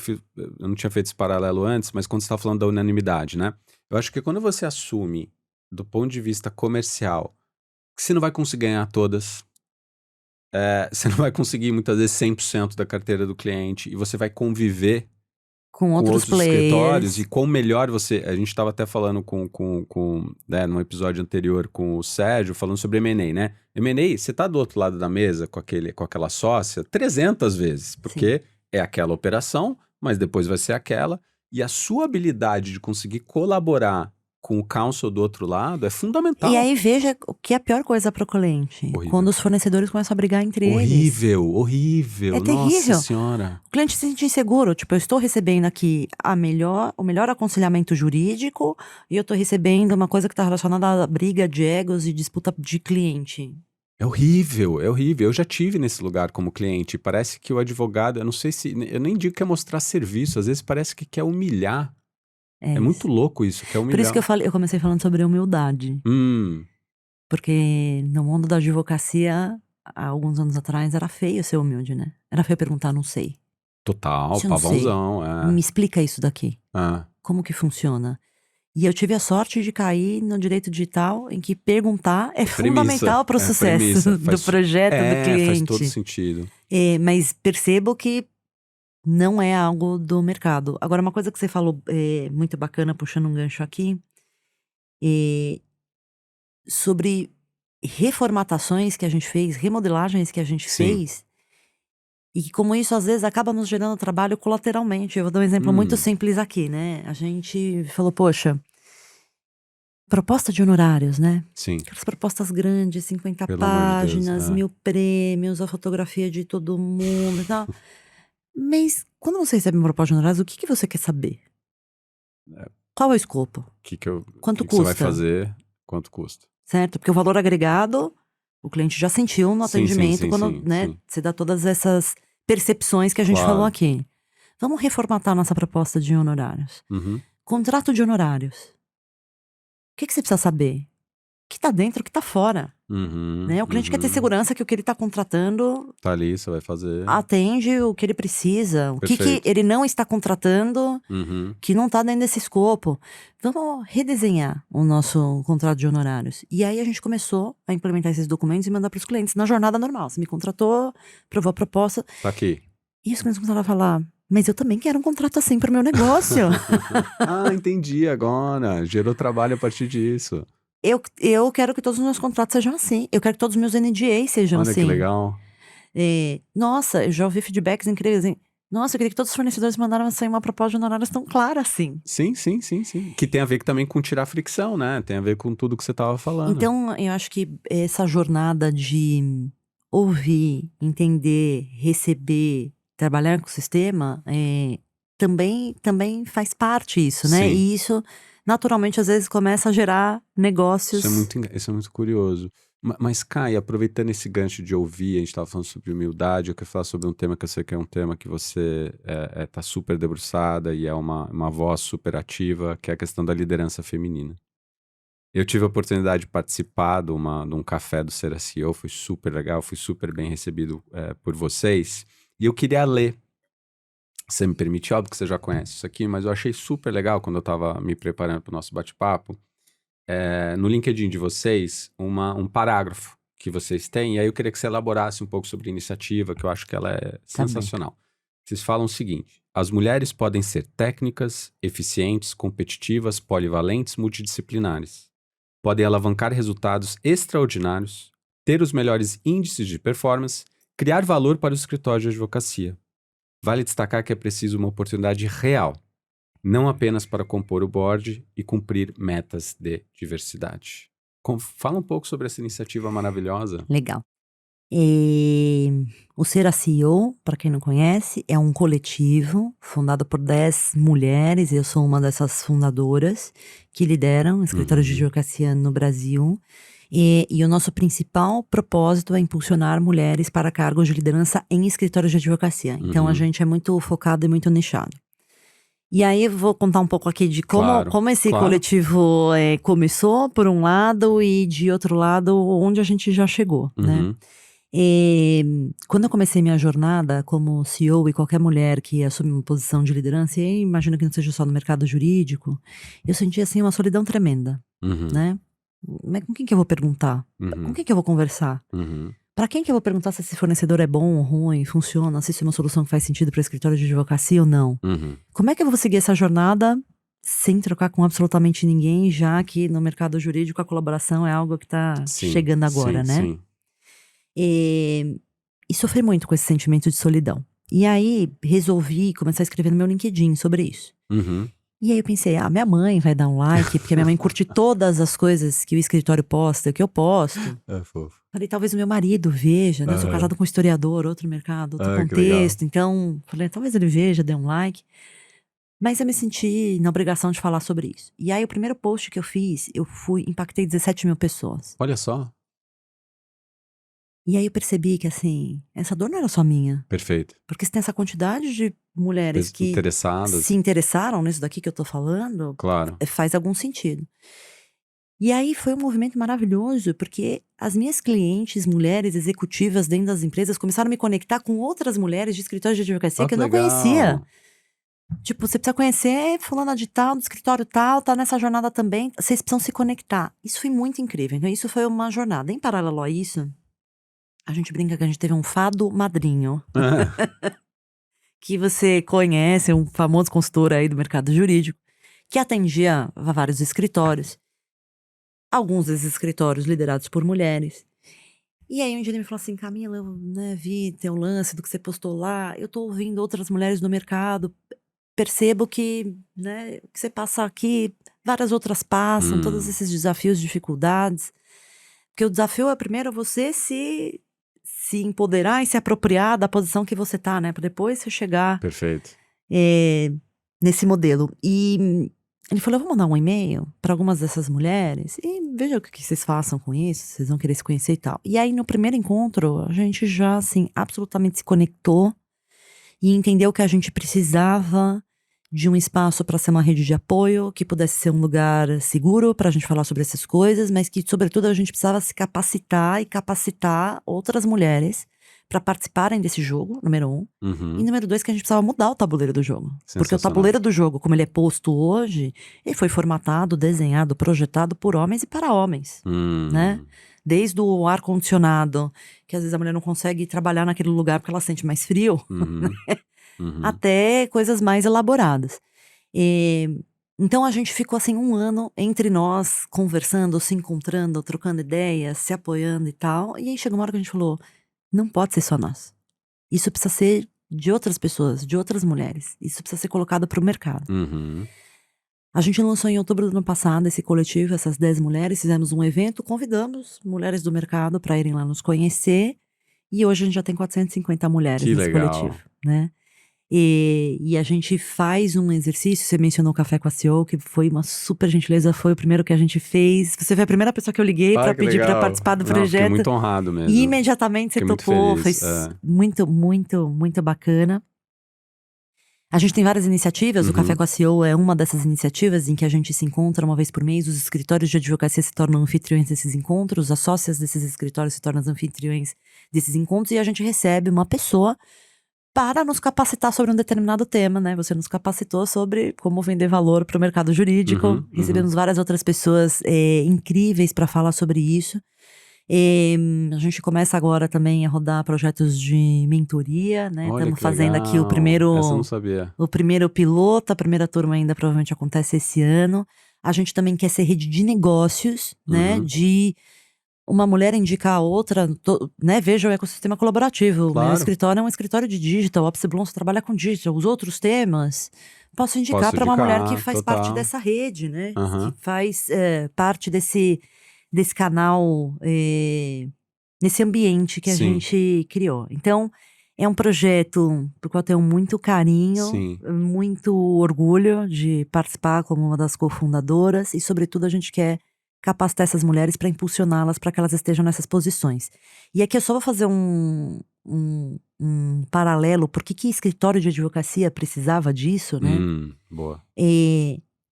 não tinha feito esse paralelo antes, mas quando você está falando da unanimidade, né? Eu acho que quando você assume, do ponto de vista comercial, que você não vai conseguir ganhar todas, você não vai conseguir muitas vezes 100% da carteira do cliente, e você vai conviver com outros escritórios, players. e quão melhor você... A gente estava até falando né, num episódio anterior com o Sérgio, falando sobre M&A, né? M&A, você tá do outro lado da mesa com aquela sócia 300 vezes, porque Sim. é aquela operação, mas depois vai ser aquela, e a sua habilidade de conseguir colaborar com o counsel do outro lado é fundamental. E aí veja o que é a pior coisa para o cliente. Horrível. Quando os fornecedores começam a brigar entre eles. Horrível. É terrível. Nossa senhora. O cliente se sente inseguro. Tipo, eu estou recebendo aqui o melhor aconselhamento jurídico e eu estou recebendo uma coisa que está relacionada à briga de egos e disputa de cliente. É horrível. Eu já tive nesse lugar como cliente. Parece que o advogado, eu não sei se... Eu nem digo que é mostrar serviço. Às vezes parece que quer humilhar. É muito louco isso, quer humilhar. Por isso que eu comecei falando sobre humildade. Porque no mundo da advocacia, há alguns anos atrás, era feio ser humilde, né? Era feio perguntar, não sei. Total, pavãozão. Me explica isso daqui. Como que funciona? E eu tive a sorte de cair no direito digital, em que perguntar é fundamental para o sucesso do projeto do cliente. Faz todo sentido. Mas percebo que não é algo do mercado. Agora, uma coisa que você falou muito bacana, puxando um gancho aqui, sobre reformatações que a gente fez, remodelagens que a gente fez, e que como isso às vezes acaba nos gerando trabalho colateralmente. Eu vou dar um exemplo muito simples aqui, né? A gente falou, poxa, proposta de honorários, né? Sim. Aquelas propostas grandes, 50 Pelo páginas, amor de Deus, 1000 prêmios, a fotografia de todo mundo e tal. Mas quando você recebe uma proposta de honorários, o que você quer saber? Qual é o escopo? Quanto custa? Você vai fazer? Quanto custa? Certo? Porque o valor agregado, o cliente já sentiu no atendimento sim. Você dá todas essas percepções que a gente falou aqui. Vamos reformatar nossa proposta de honorários. Contrato de honorários. O que você precisa saber? O que tá dentro, o que tá fora. Né? O cliente quer ter segurança que o que ele está contratando tá ali, você vai fazer. Atende o que ele precisa. O que ele não está contratando que não está dentro desse escopo. Vamos redesenhar o nosso contrato de honorários. E aí a gente começou a implementar esses documentos e mandar para os clientes na jornada normal. Você me contratou, provou a proposta. Tá aqui. E os clientes começaram a falar: mas eu também quero um contrato assim para o meu negócio. Entendi agora. Gerou trabalho a partir disso. Eu quero que todos os meus contratos sejam assim. Eu quero que todos os meus NDAs sejam assim. Olha que legal. Nossa, eu já ouvi feedbacks incríveis. Nossa, eu queria que todos os fornecedores mandaram sair uma proposta de honorários tão clara assim. Sim. Que tem a ver também com tirar fricção, né? Tem a ver com tudo que você estava falando. Então, eu acho que essa jornada de ouvir, entender, receber, trabalhar com o sistema, também faz parte isso, né? Sim. E isso... naturalmente, às vezes, começa a gerar negócios. Isso é muito curioso. Mas, Kai, aproveitando esse gancho de ouvir, a gente estava falando sobre humildade, eu quero falar sobre um tema que eu sei que é um tema que você tá super debruçada e é uma voz super ativa, que é a questão da liderança feminina. Eu tive a oportunidade de participar de um café do Ser CEO, foi super legal, fui super bem recebido por vocês, e eu queria ler. Você me permite, óbvio que você já conhece isso aqui, mas eu achei super legal quando eu estava me preparando para o nosso bate-papo. No LinkedIn de vocês, um parágrafo que vocês têm, e aí eu queria que você elaborasse um pouco sobre a iniciativa, que eu acho que ela é sensacional. Vocês falam o seguinte: as mulheres podem ser técnicas, eficientes, competitivas, polivalentes, multidisciplinares. Podem alavancar resultados extraordinários, ter os melhores índices de performance, criar valor para o escritório de advocacia. Vale destacar que é preciso uma oportunidade real, não apenas para compor o board e cumprir metas de diversidade. Fala um pouco sobre essa iniciativa maravilhosa. Legal. O Ser CEO, para quem não conhece, é um coletivo fundado por 10 mulheres, eu sou uma dessas fundadoras, que lideram escritórios de advocacia no Brasil. E o nosso principal propósito é impulsionar mulheres para cargos de liderança em escritórios de advocacia. Então, a gente é muito focado e muito nichado. E aí eu vou contar um pouco aqui de como esse claro. coletivo começou, por um lado, e de outro lado, onde a gente já chegou, né? Quando eu comecei minha jornada como CEO e qualquer mulher que assume uma posição de liderança, e imagino que não seja só no mercado jurídico, eu senti assim uma solidão tremenda, né? Mas com quem que eu vou perguntar? Com quem que eu vou conversar? Pra quem que eu vou perguntar se esse fornecedor é bom ou ruim, funciona, se isso é uma solução que faz sentido para escritório de advocacia ou não? Como é que eu vou seguir essa jornada sem trocar com absolutamente ninguém, já que no mercado jurídico a colaboração é algo que tá chegando agora, né? Sim. E sofri muito com esse sentimento de solidão. E aí resolvi começar a escrever no meu LinkedIn sobre isso. E aí eu pensei, minha mãe vai dar um like, porque minha mãe curte todas as coisas que o escritório posta, que eu posto. É fofo. Falei, talvez o meu marido veja, né? Eu sou casado com um historiador, outro mercado, outro contexto. Então, falei, talvez ele veja, dê um like. Mas eu me senti na obrigação de falar sobre isso. E aí o primeiro post que eu fiz, impactei 17 mil pessoas. Olha só. E aí eu percebi que, assim, essa dor não era só minha. Perfeito. Porque se tem essa quantidade de mulheres que se interessaram nisso daqui que eu tô falando, claro, faz algum sentido. E aí foi um movimento maravilhoso, porque as minhas clientes, mulheres executivas dentro das empresas, começaram a me conectar com outras mulheres de escritórios de advocacia que eu não conhecia. Tipo, você precisa conhecer fulana de tal, do escritório tal, tá nessa jornada também, vocês precisam se conectar. Isso foi muito incrível, então isso foi uma jornada. Em paralelo a isso, a gente brinca que a gente teve um fado madrinho. Que você conhece, um famoso consultor aí do mercado jurídico, que atendia a vários escritórios. Alguns desses escritórios liderados por mulheres. E aí um dia ele me falou assim, Camila, eu vi teu lance do que você postou lá, eu tô ouvindo outras mulheres no mercado, percebo que, o que você passa aqui, várias outras passam, todos esses desafios, dificuldades. Porque o desafio é primeiro você se empoderar e se apropriar da posição que você tá, né? Pra depois você chegar nesse modelo. E ele falou, eu vou mandar um e-mail para algumas dessas mulheres e veja o que vocês façam com isso, vocês vão querer se conhecer e tal. E aí no primeiro encontro, a gente já, assim, absolutamente se conectou e entendeu que a gente precisava de um espaço para ser uma rede de apoio, que pudesse ser um lugar seguro para a gente falar sobre essas coisas, mas que, sobretudo, a gente precisava se capacitar e capacitar outras mulheres para participarem desse jogo, número 1. E número 2, que a gente precisava mudar o tabuleiro do jogo. Porque o tabuleiro do jogo, como ele é posto hoje, ele foi formatado, desenhado, projetado por homens e para homens, né? Desde o ar-condicionado, que às vezes a mulher não consegue trabalhar naquele lugar porque ela sente mais frio, né? Até coisas mais elaboradas. Então a gente ficou assim 1 ano entre nós, conversando, se encontrando, trocando ideias, se apoiando e tal. E aí chegou uma hora que a gente falou, não pode ser só nós. Isso precisa ser de outras pessoas, de outras mulheres. Isso precisa ser colocado para o mercado. A gente lançou em outubro do ano passado esse coletivo, essas 10 mulheres, fizemos um evento, convidamos mulheres do mercado para irem lá nos conhecer. E hoje a gente já tem 450 mulheres nesse coletivo, né? E a gente faz um exercício, você mencionou o Café com a CEO, que foi uma super gentileza, foi o primeiro que a gente fez. Você foi a primeira pessoa que eu liguei para pedir para participar do projeto. Fiquei muito honrado mesmo. E imediatamente você topou, foi muito, muito, muito bacana. A gente tem várias iniciativas, o Café com a CEO é uma dessas iniciativas em que a gente se encontra uma vez por mês, os escritórios de advocacia se tornam anfitriões desses encontros, as sócias desses escritórios se tornam as anfitriões desses encontros e a gente recebe uma pessoa para nos capacitar sobre um determinado tema, né? Você nos capacitou sobre como vender valor para o mercado jurídico. Recebemos várias outras pessoas incríveis para falar sobre isso. A gente começa agora também a rodar projetos de mentoria, né? Estamos fazendo aqui o primeiro. Essa eu não sabia. O primeiro piloto, a primeira turma ainda provavelmente acontece esse ano. A gente também quer ser rede de negócios, né? De uma mulher indicar a outra, né? Veja o ecossistema colaborativo. O meu escritório é um escritório de digital, o Opsiblon trabalha com digital. Os outros temas, posso indicar para uma mulher que faz parte dessa rede, né? Que faz parte desse canal, nesse ambiente que a gente criou. Então, é um projeto pro qual eu tenho muito carinho, muito orgulho de participar como uma das cofundadoras e, sobretudo, a gente quer capacitar essas mulheres para impulsioná-las para que elas estejam nessas posições. E aqui eu só vou fazer um um paralelo, por que escritório de advocacia precisava disso, né? Boa.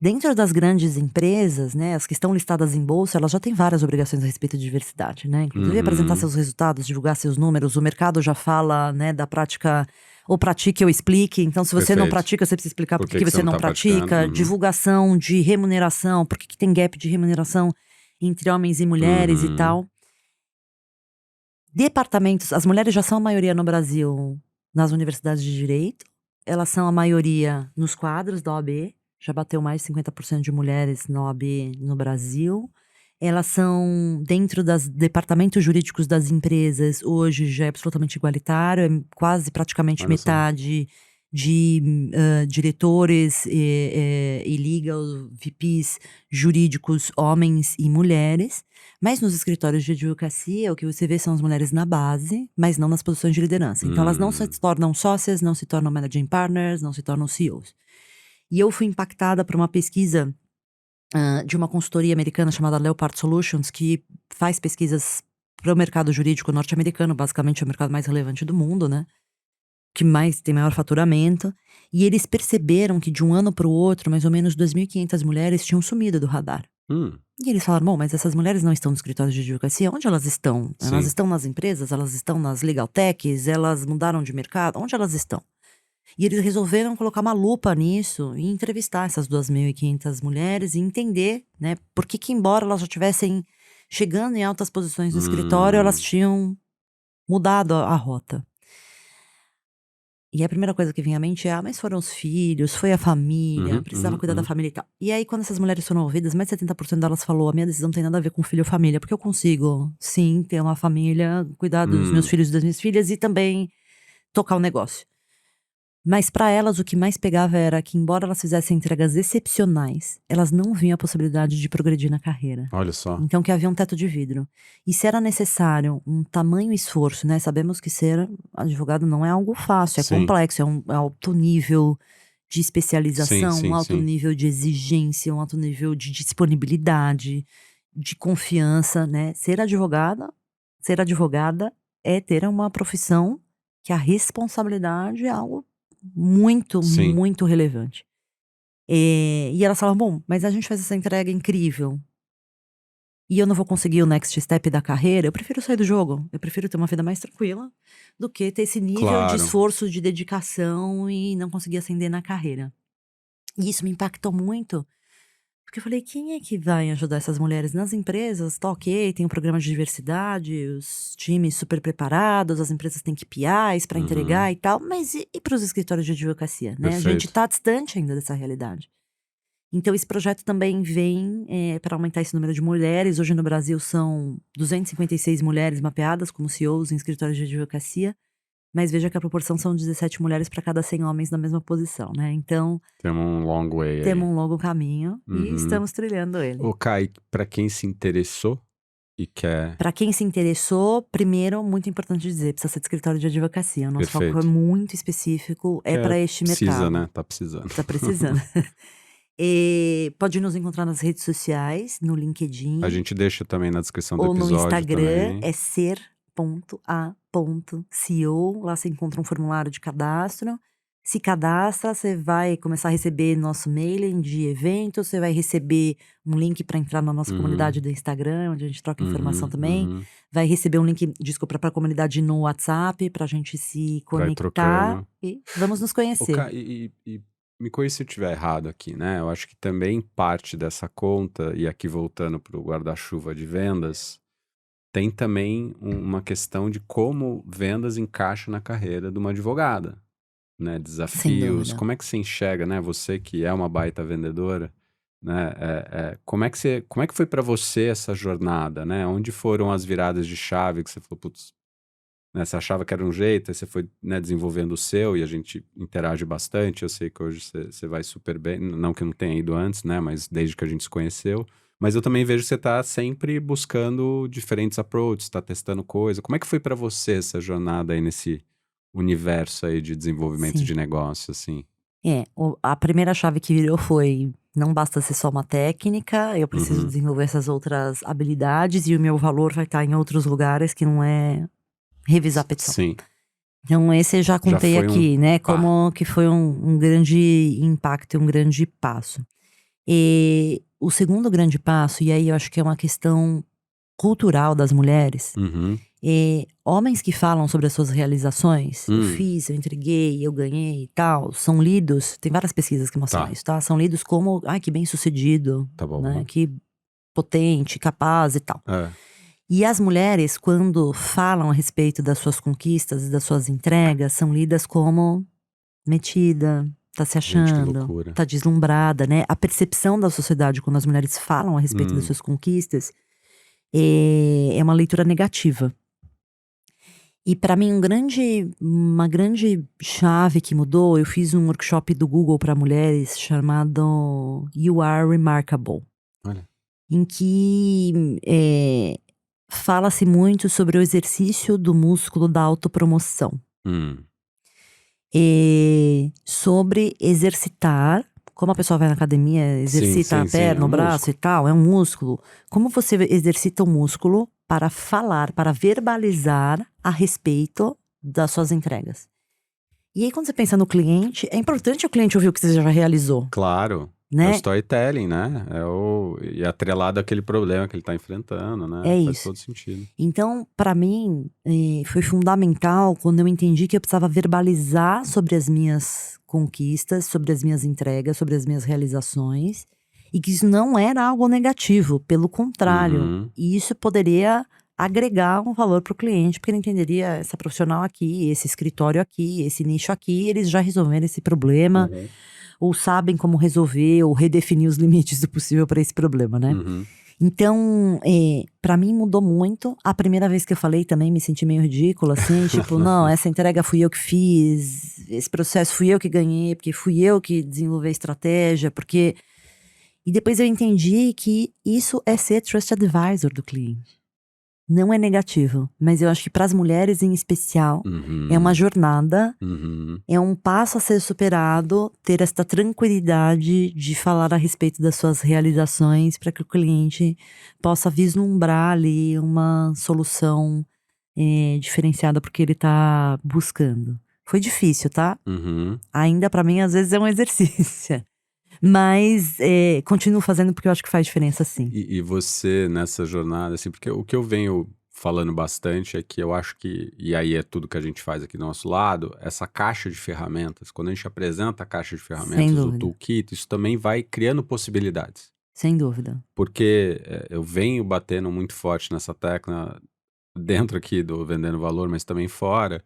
Dentro das grandes empresas, né, as que estão listadas em bolsa, elas já têm várias obrigações a respeito de diversidade, né? Inclusive apresentar seus resultados, divulgar seus números. O mercado já fala, né, da prática, ou pratique ou explique. Então, se você não pratica, você precisa explicar por que você não pratica. Divulgação de remuneração, por que tem gap de remuneração entre homens e mulheres e tal. Departamentos, as mulheres já são a maioria no Brasil nas universidades de direito. Elas são a maioria nos quadros da OAB. Já bateu mais de 50% de mulheres na OAB no Brasil. Elas são, dentro dos departamentos jurídicos das empresas, hoje já é absolutamente igualitário, é quase praticamente metade de diretores e legal VPs jurídicos, homens e mulheres. Mas nos escritórios de advocacia, o que você vê são as mulheres na base, mas não nas posições de liderança. Então elas não se tornam sócias, não se tornam managing partners, não se tornam CEOs. E eu fui impactada por uma pesquisa de uma consultoria americana chamada Leopard Solutions, que faz pesquisas para o mercado jurídico norte-americano, basicamente é o mercado mais relevante do mundo, né? Que tem maior faturamento. E eles perceberam que de um ano para o outro, mais ou menos 2.500 mulheres tinham sumido do radar. E eles falaram, bom, mas essas mulheres não estão no escritório de advocacia, onde elas estão? Sim. Elas estão nas empresas, elas estão nas legal techs, elas mudaram de mercado, onde elas estão? E eles resolveram colocar uma lupa nisso e entrevistar essas 2.500 mulheres e entender, né, por que embora elas já estivessem chegando em altas posições no escritório, elas tinham mudado a rota. E a primeira coisa que vinha à mente é, mas foram os filhos, foi a família, precisava cuidar da família e tal. E aí, quando essas mulheres foram ouvidas, mais de 70% delas falou, a minha decisão não tem nada a ver com filho ou família, porque eu consigo, sim, ter uma família, cuidar dos meus filhos e das minhas filhas e também tocar o negócio. Mas para elas o que mais pegava era que, embora elas fizessem entregas excepcionais, elas não viam a possibilidade de progredir na carreira. Olha só. Então que havia um teto de vidro. E se era necessário um tamanho esforço, né? Sabemos que ser advogado não é algo fácil, é complexo, é um alto nível de especialização, um alto nível de exigência, um alto nível de disponibilidade, de confiança, né? Ser advogada é ter uma profissão que a responsabilidade é algo muito, muito relevante. E elas falavam, bom, mas a gente faz essa entrega incrível e eu não vou conseguir o next step da carreira, eu prefiro sair do jogo. Eu prefiro ter uma vida mais tranquila do que ter esse nível de esforço, de dedicação e não conseguir ascender na carreira. E isso me impactou muito, porque eu falei, quem é que vai ajudar essas mulheres nas empresas? Tá ok, tem um programa de diversidade, os times super preparados, as empresas têm KPIs para entregar e tal, mas e para os escritórios de advocacia, né? Perfeito. A gente tá distante ainda dessa realidade. Então esse projeto também vem para aumentar esse número de mulheres. Hoje no Brasil são 256 mulheres mapeadas como CEOs em escritórios de advocacia, mas veja que a proporção são 17 mulheres para cada 100 homens na mesma posição, né? Então temos um long way. Temos um longo caminho e estamos trilhando ele. Ô, Kai, para quem se interessou e quer... Para quem se interessou, primeiro, muito importante dizer, precisa ser de escritório de advocacia. O nosso foco é muito específico, para este mercado. Precisa, né? Tá precisando. Tá precisando. E pode nos encontrar nas redes sociais, no LinkedIn. A gente deixa também na descrição do ou episódio. Ou no Instagram, também. é ser.a.ceo. Lá você encontra um formulário de cadastro. Se cadastra, você vai começar a receber nosso mailing de eventos, você vai receber um link para entrar na nossa comunidade do Instagram, onde a gente troca informação também. Vai receber um link, para a comunidade no WhatsApp, pra gente se conectar e vamos nos conhecer. E me corrija se eu estiver errado aqui, né? Eu acho que também parte dessa conta, e aqui voltando para o guarda-chuva de vendas, tem também uma questão de como vendas encaixa na carreira de uma advogada. Né, desafios, como é que você enxerga, né, você que é uma baita vendedora, né, como é que foi para você essa jornada, né, onde foram as viradas de chave que você falou, putz, né, você achava que era um jeito, aí você foi, né, desenvolvendo o seu e a gente interage bastante, eu sei que hoje você vai super bem, não que eu não tenha ido antes, né, mas desde que a gente se conheceu, mas eu também vejo que você tá sempre buscando diferentes approaches, tá testando coisa, como é que foi para você essa jornada aí nesse universo aí de desenvolvimento de negócio, assim? A primeira chave que virou foi, não basta ser só uma técnica, eu preciso desenvolver essas outras habilidades e o meu valor vai estar em outros lugares que não é revisar petição. Sim. Então esse eu já contei aqui, né? Como que foi um grande impacto, um grande passo. E o segundo grande passo, e aí eu acho que é uma questão cultural das mulheres, homens que falam sobre as suas realizações, eu fiz, eu entreguei, eu ganhei e tal, são lidos, tem várias pesquisas que mostram isso, tá? São lidos como, que bem sucedido, tá bom, né? Que potente, capaz e tal. E as mulheres, quando falam a respeito das suas conquistas e das suas entregas, são lidas como metida, tá se achando, tá deslumbrada, né? A percepção da sociedade quando as mulheres falam a respeito das suas conquistas é uma leitura negativa. E para mim uma grande chave que mudou, eu fiz um workshop do Google para mulheres chamado You Are Remarkable. Olha. Em que fala-se muito sobre o exercício do músculo da autopromoção. Sobre exercitar, como a pessoa vai na academia, exercita a perna, o braço e tal, é um músculo. Como você exercita o músculo para falar, para verbalizar a respeito das suas entregas. E aí quando você pensa no cliente, é importante o cliente ouvir o que você já realizou. Claro. Né? É o storytelling, né? E atrelado àquele problema que ele está enfrentando, né? Faz todo sentido. Então, para mim, foi fundamental quando eu entendi que eu precisava verbalizar sobre as minhas conquistas, sobre as minhas entregas, sobre as minhas realizações. E que isso não era algo negativo, pelo contrário. E isso poderia agregar um valor para o cliente, porque ele entenderia essa profissional aqui, esse escritório aqui, esse nicho aqui, eles já resolveram esse problema. Ou sabem como resolver, ou redefinir os limites do possível para esse problema, né? Então, para mim mudou muito. A primeira vez que eu falei também me senti meio ridícula, assim, tipo, não, essa entrega fui eu que fiz, esse processo fui eu que ganhei, porque fui eu que desenvolvi a estratégia, porque… E depois eu entendi que isso é ser trust advisor do cliente. Não é negativo, mas eu acho que para as mulheres em especial, é uma jornada, é um passo a ser superado, ter esta tranquilidade de falar a respeito das suas realizações para que o cliente possa vislumbrar ali uma solução diferenciada porque ele está buscando. Foi difícil, tá? Ainda para mim às vezes é um exercício. Mas continuo fazendo porque eu acho que faz diferença, sim. E você nessa jornada, assim, porque o que eu venho falando bastante é que eu acho que, e aí é tudo que a gente faz aqui do nosso lado, essa caixa de ferramentas, quando a gente apresenta a caixa de ferramentas, o toolkit, isso também vai criando possibilidades. Sem dúvida. Porque eu venho batendo muito forte nessa tecla, dentro aqui do Vendendo Valor, mas também fora,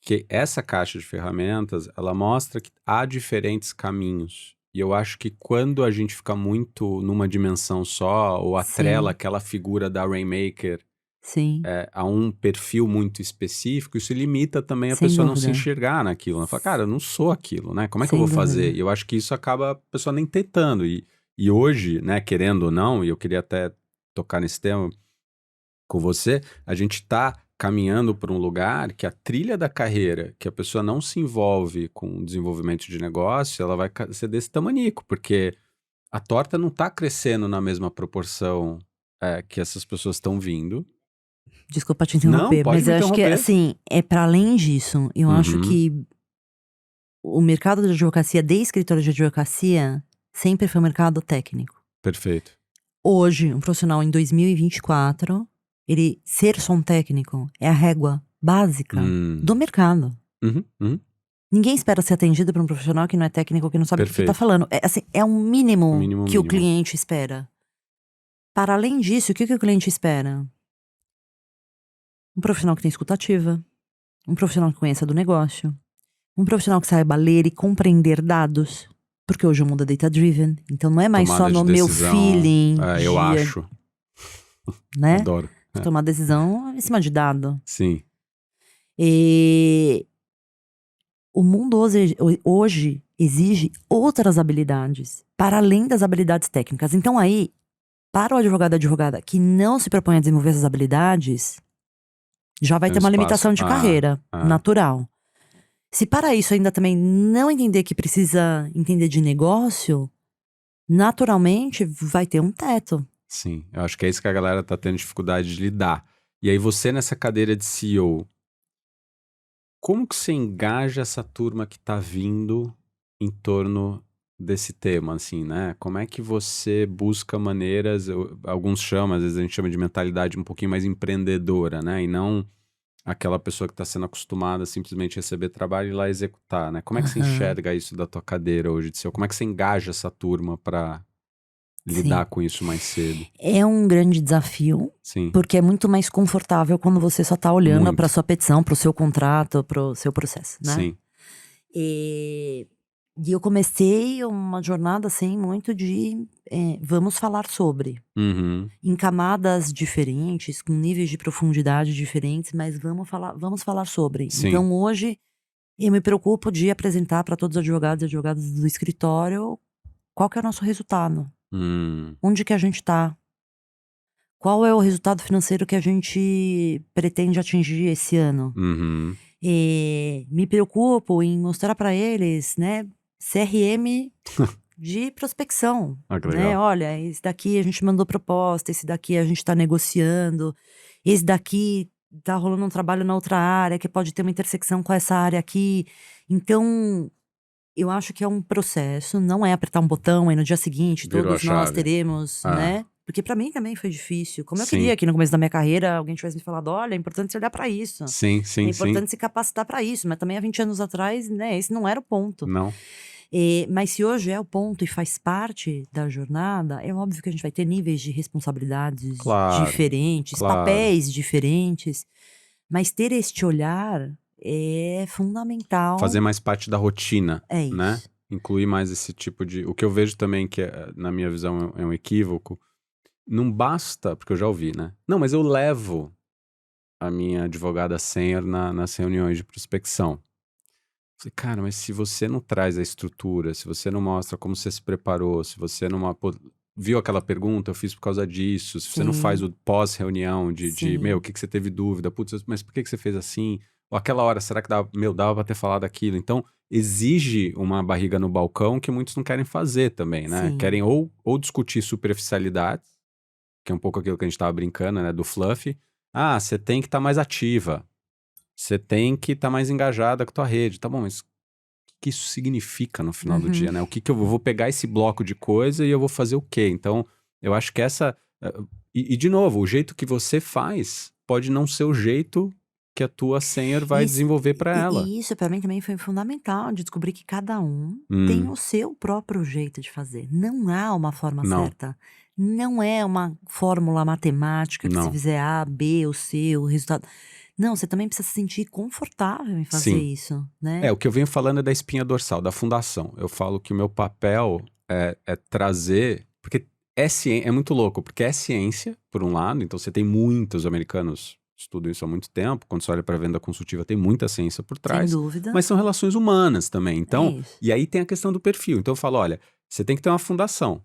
que essa caixa de ferramentas, ela mostra que há diferentes caminhos. E eu acho que quando a gente fica muito numa dimensão só, ou atrela aquela figura da Rainmaker a um perfil muito específico, isso limita também a pessoa não se enxergar naquilo. Ela fala, cara, eu não sou aquilo, né? Como é que eu vou fazer? E eu acho que isso acaba a pessoa nem tentando. E hoje, né, querendo ou não, e eu queria até tocar nesse tema com você, a gente tá caminhando por um lugar que a trilha da carreira, que a pessoa não se envolve com o desenvolvimento de negócio, ela vai ser desse tamanico, porque a torta não está crescendo na mesma proporção que essas pessoas estão vindo. Desculpa te interromper, mas eu acho que, assim, para além disso, eu acho que o mercado de advocacia, de escritório de advocacia, sempre foi um mercado técnico. Perfeito. Hoje, um profissional em 2024… ele ser só um técnico é a régua básica do mercado. Ninguém espera ser atendido por um profissional que não é técnico, que não sabe o que está falando. É um mínimo que o cliente espera. Para além disso, o que o cliente espera? Um profissional que tem escutativa, um profissional que conheça do negócio, um profissional que saiba ler e compreender dados, porque hoje o mundo é data-driven, então não é mais tomada só no meu feeling. Eu acho. Né? Adoro. Tomar decisão em cima de dado. Sim. E o mundo hoje exige outras habilidades, para além das habilidades técnicas. Então aí, para o advogado e advogada que não se propõe a desenvolver essas habilidades, já vai ter uma limitação de carreira natural. Se para isso ainda também não entender que precisa entender de negócio, naturalmente vai ter um teto. Sim, eu acho que é isso que a galera tá tendo dificuldade de lidar. E aí você nessa cadeira de CEO, Como que você engaja essa turma que tá vindo em torno desse tema, assim, né? Como é que você busca maneiras, alguns chamam, às vezes a gente chama de mentalidade um pouquinho mais empreendedora, né? E não aquela pessoa que está sendo acostumada a simplesmente receber trabalho e ir lá executar, né? Como é que você Aham, enxerga isso da tua cadeira hoje, de seu? Como é que você engaja essa turma para lidar sim. com isso mais cedo? É um grande desafio, Sim, porque é muito mais confortável quando você só tá olhando para muito. sua petição, para o seu contrato, para o seu processo, né? Sim. E, e eu comecei uma jornada assim muito de vamos falar sobre, Uhum. em camadas diferentes, com níveis de profundidade diferentes, mas vamos falar sobre. Sim. Então hoje eu me preocupo de apresentar para todos os advogados e advogadas do escritório qual que é o nosso resultado, Hum. onde que a gente está. Qual é o resultado financeiro que a gente pretende atingir esse ano? Uhum. Me preocupo em mostrar para eles, né, CRM de prospecção, Ah, que né? legal. Olha, esse daqui a gente mandou proposta, esse daqui a gente está negociando, esse daqui tá rolando um trabalho na outra área que pode ter uma intersecção com essa área aqui. Então, eu acho que é um processo, não é apertar um botão e no dia seguinte Virou a todos nós chave. teremos, Ah, né? Porque pra mim também foi difícil. Como eu sim. queria que no começo da minha carreira alguém tivesse me falado: "Olha, é importante você olhar pra isso. Sim, É sim, sim. importante se capacitar pra isso", mas também há 20 anos atrás, né, esse não era o ponto. Não. Mas se hoje é o ponto e faz parte da jornada, é óbvio que a gente vai ter níveis de responsabilidades Claro, diferentes, claro. papéis diferentes, mas ter este olhar é Fazer fundamental. mais parte da rotina, É né? isso. Incluir mais esse tipo de. O que eu vejo também, que na minha visão é um equívoco, não basta, porque eu já ouvi, né? Não, mas eu levo a minha advogada sênior nas reuniões de prospecção. Falei, cara, mas se você não traz a estrutura, se você não mostra como você se preparou, se você não pô, viu aquela pergunta, eu fiz por causa disso, se você não faz Sim, o pós-reunião meu, o sim. que que você teve dúvida? Putz, mas por que que você fez assim? Ou aquela hora, será que dava pra ter falado aquilo? Então, exige uma barriga no balcão que muitos não querem fazer também, né? Querem Sim. ou discutir superficialidades, que é um pouco aquilo que a gente tava brincando, né, do fluff. Ah, você tem que estar mais ativa. Você tem que estar mais engajada com a tua rede. Tá bom, mas que isso significa no final do dia, Uhum. né? O que que eu vou pegar esse bloco de coisa e eu vou fazer o quê? Então, eu acho que de novo, o jeito que você faz pode não ser o jeito que a tua senior vai Isso desenvolver para ela. e isso pra mim também foi fundamental, de descobrir que cada um tem o Hum, seu próprio jeito de fazer. Não há uma forma não, certa. Não é uma fórmula matemática que se não. fizer A, B ou C, o resultado não, você também precisa se sentir confortável em fazer Sim. isso, né. O que eu venho falando é da espinha dorsal, da fundação. Eu falo que o meu papel é trazer. Porque é muito louco, porque é ciência, por um lado, então você tem muitos americanos estudam isso há muito tempo. Quando você olha para a venda consultiva, tem muita ciência por Sem trás, dúvida, mas são relações humanas também. é Então, isso. e aí tem a questão do perfil. Então eu falo: olha, você tem que ter uma fundação.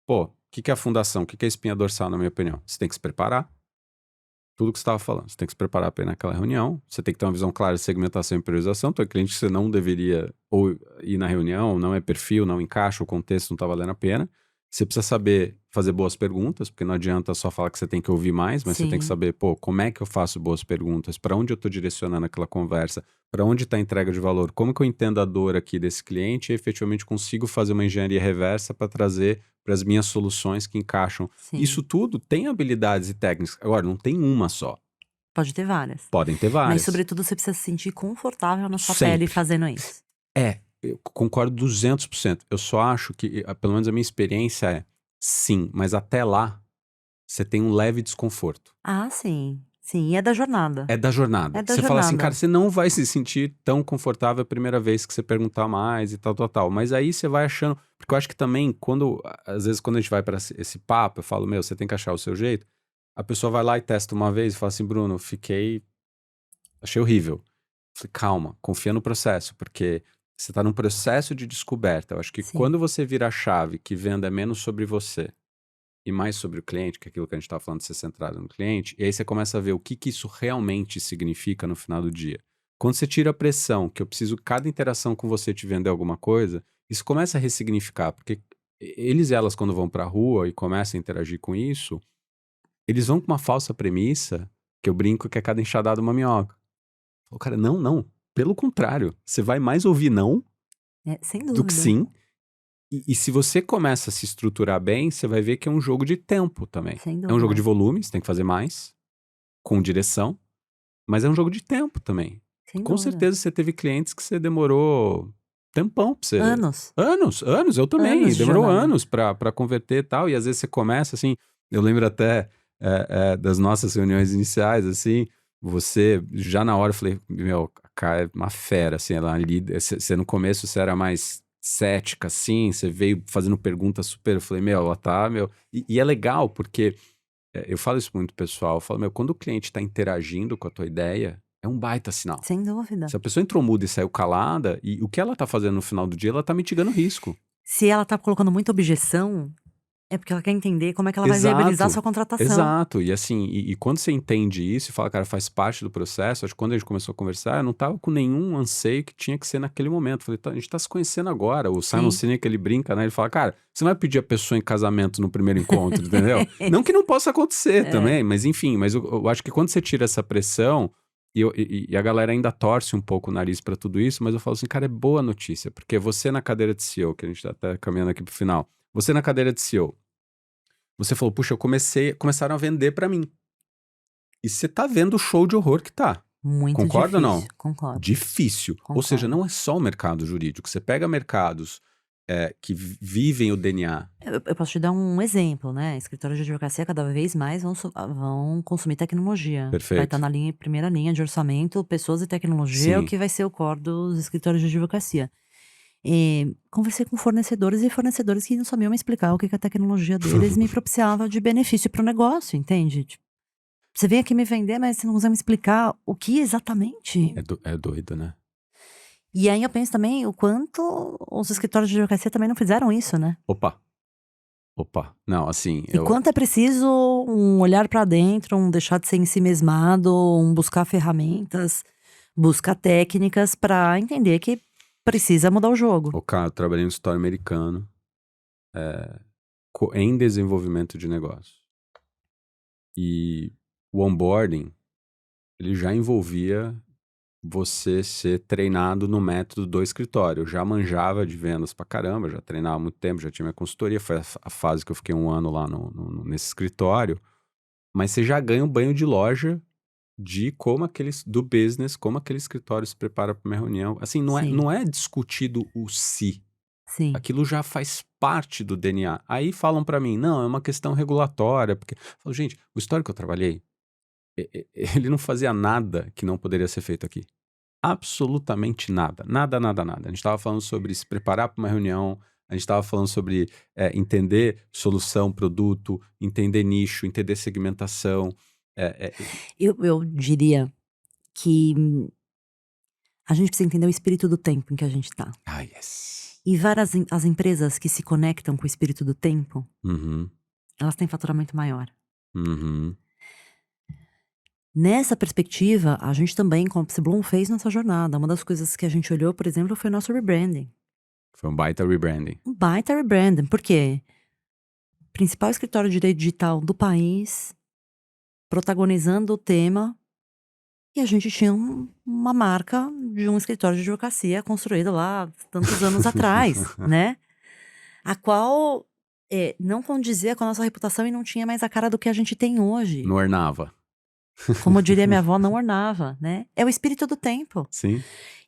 Pô, o que que é a fundação? O que que é a espinha dorsal, na minha opinião? Você tem que se preparar. Tudo que você estava falando. Você tem que se preparar para ir naquela reunião, você tem que ter uma visão clara de segmentação e priorização. Tu é cliente que você não deveria ou ir na reunião, não é perfil, não encaixa, o contexto não está valendo a pena. Você precisa saber fazer boas perguntas, porque não adianta só falar que você tem que ouvir mais, mas você tem que Sim, saber, pô, como é que eu faço boas perguntas? Para onde eu estou direcionando aquela conversa? Para onde está a entrega de valor? Como que eu entendo a dor aqui desse cliente e efetivamente consigo fazer uma engenharia reversa para trazer para as minhas soluções que encaixam? Isso sim. tudo tem habilidades e técnicas. Agora, não tem uma só. Pode ter várias. Podem ter Mas várias. sobretudo você precisa se sentir confortável na sua pele Sempre. fazendo isso. Eu concordo 200%. Eu só acho que, pelo menos a minha experiência sim, mas até lá, você tem um leve desconforto. Ah, sim. Sim, e é da jornada. É da É jornada. da Você fala assim, cara, jornada. você não vai se sentir tão confortável a primeira vez que você perguntar mais e tal, tal, tal. Mas aí você vai achando. Porque eu acho que também, às vezes, quando a gente vai para esse papo, eu falo, meu, você tem que achar o seu jeito. A pessoa vai lá e testa uma vez e fala assim, Bruno, achei horrível. Eu falei, calma, confia no processo, porque você está num processo de descoberta. Eu acho que Sim, quando você vira a chave que venda é menos sobre você e mais sobre o cliente, que é aquilo que a gente estava falando de ser centrado no cliente, e aí você começa a ver o que que isso realmente significa no final do dia. Quando você tira a pressão, que eu preciso cada interação com você te vender alguma coisa, isso começa a ressignificar, porque eles e elas, quando vão para a rua e começam a interagir com isso, eles vão com uma falsa premissa, que eu brinco que é cada enxadada uma minhoca. Falou, cara, não. Pelo contrário, você vai mais ouvir não Sem do que dúvida. sim. E se você começa a se estruturar bem, você vai ver que é um jogo de tempo também. Sem É um jogo dúvida. de volume, você tem que fazer mais, com direção, mas é um jogo de tempo também. Sem Com dúvida. certeza você teve clientes que você demorou tempão pra você... Anos. Anos, eu também. Anos de Demorou jornada. anos pra converter e tal. E às vezes você começa assim. Eu lembro até das nossas reuniões iniciais, assim. Você, já na hora, eu falei, meu, a cara é uma fera, assim. Ela ali. Você no começo você era mais cética, assim. Você veio fazendo perguntas super. Eu falei, meu, ela tá, meu. E é legal, porque eu falo isso muito, pessoal. Eu falo, meu, quando o cliente tá interagindo com a tua ideia, é um baita sinal. Sem dúvida. Se a pessoa entrou muda e saiu calada, e o que ela tá fazendo no final do dia, ela tá mitigando risco. Se ela tá colocando muita objeção, é porque ela quer entender como é que ela vai viabilizar a sua contratação. Exato. E assim, e quando você entende isso e fala, cara, faz parte do processo, acho que quando a gente começou a conversar, eu não tava com nenhum anseio que tinha que ser naquele momento. Falei, a gente tá se conhecendo agora. O Simon Sinek, ele brinca, né? Ele fala, cara, você não vai pedir a pessoa em casamento no primeiro encontro, entendeu? Não que não possa acontecer também, mas enfim, mas eu acho que quando você tira essa pressão, e a galera ainda torce um pouco o nariz pra tudo isso, mas eu falo assim, cara, é boa notícia, porque você na cadeira de CEO, que a gente tá até caminhando aqui pro final, você na cadeira de CEO, você falou, puxa, começaram a vender pra mim. E você tá vendo o show de horror que tá. Muito Concorda ou não? difícil. Concordo. Difícil. Ou Concordo. seja, não é só o mercado jurídico. Você pega mercados que vivem o DNA. Eu posso te dar um exemplo, né? Escritórios de advocacia cada vez mais vão consumir tecnologia. Perfeito. Vai estar na primeira linha de orçamento, pessoas e tecnologia é o Sim. que vai ser o core dos escritórios de advocacia. Conversei com fornecedores que não sabiam me explicar o que a tecnologia deles me propiciava de benefício para o negócio, entende? Tipo, você vem aqui me vender, mas você não consegue me explicar o que exatamente. É doido, né? E aí eu penso também o quanto os escritórios de advocacia também não fizeram isso, né? Opa. Não, assim... E quanto é preciso um olhar para dentro, um deixar de ser ensimesmado, um buscar ferramentas, buscar técnicas para entender que precisa mudar o jogo. Cara, eu trabalhei no escritório americano em desenvolvimento de negócio. E o onboarding, ele já envolvia você ser treinado no método do escritório. Eu já manjava de vendas pra caramba, já treinava há muito tempo, já tinha minha consultoria. Foi a fase que eu fiquei 1 ano lá nesse escritório. Mas você já ganha um banho de loja de do business, como aquele escritório se prepara para uma reunião. Assim, não é discutido o si. Sim. Aquilo já faz parte do DNA. Aí falam pra mim, não, é uma questão regulatória. Porque, eu falo, gente, o escritório que eu trabalhei, ele não fazia nada que não poderia ser feito aqui. Absolutamente nada. Nada. A gente estava falando sobre se preparar para uma reunião, a gente estava falando sobre entender solução, produto, entender nicho, entender segmentação. Eu diria que a gente precisa entender o espírito do tempo em que a gente tá. Yes. E as empresas que se conectam com o espírito do tempo, elas têm faturamento maior. Nessa perspectiva, a gente também, como a Psiblum, fez nossa jornada. Uma das coisas que a gente olhou, por exemplo, foi o nosso rebranding. Foi um baita rebranding. Um baita rebranding. Por quê? Principal escritório de direito digital do país, protagonizando o tema, e a gente tinha uma marca de um escritório de advocacia construído lá tantos anos atrás, né? A qual não condizia com a nossa reputação e não tinha mais a cara do que a gente tem hoje. Não ornava. Como diria minha avó, não ornava, né? É o espírito do tempo. Sim.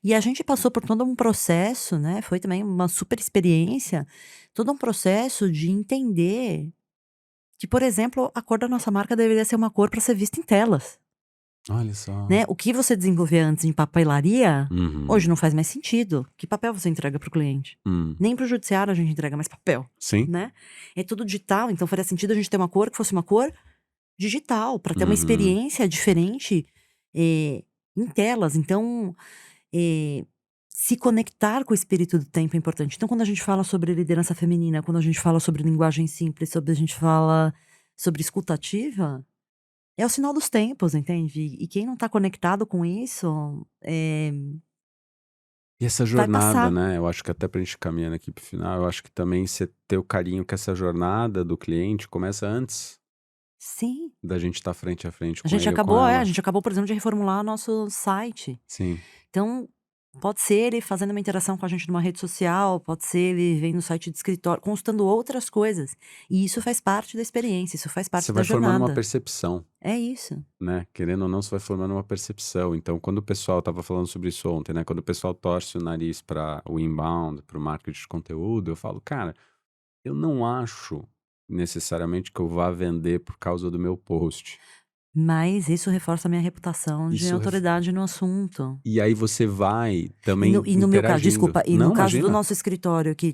E a gente passou por todo um processo, né? Foi também uma super experiência, todo um processo de entender que, por exemplo, a cor da nossa marca deveria ser uma cor para ser vista em telas. Olha só. Né? O que você desenvolvia antes em papelaria, hoje não faz mais sentido. Que papel você entrega para o cliente? Nem para o judiciário a gente entrega mais papel. Sim. Né? É tudo digital, então faria sentido a gente ter uma cor que fosse uma cor digital, para ter uma experiência diferente em telas. Então, se conectar com o espírito do tempo é importante. Então, quando a gente fala sobre liderança feminina, quando a gente fala sobre linguagem simples, a gente fala sobre escuta ativa, é o sinal dos tempos, entende? E quem não tá conectado com isso, E essa jornada, né? Eu acho que até pra gente caminhando aqui pro final, eu acho que também você ter o carinho que essa jornada do cliente começa antes. Sim. Da gente estar frente a frente A com gente ele ou com acabou, ela. a gente acabou, por exemplo, de reformular nosso site. Sim. Então, pode ser ele fazendo uma interação com a gente numa rede social, pode ser ele vendo no site de escritório, consultando outras coisas. E isso faz parte da experiência, isso faz parte Você da vai formando uma jornada. percepção, É isso. né? Querendo ou não, você vai formando uma percepção. Então, quando o pessoal tava falando sobre isso ontem, né? Quando o pessoal torce o nariz para o inbound, para o marketing de conteúdo, eu falo, cara, eu não acho necessariamente que eu vá vender por causa do meu post. Mas isso reforça a minha reputação de Isso autoridade no assunto. E aí você vai E também no meu caso, interagindo. desculpa, e Não, no caso do imagina. nosso escritório que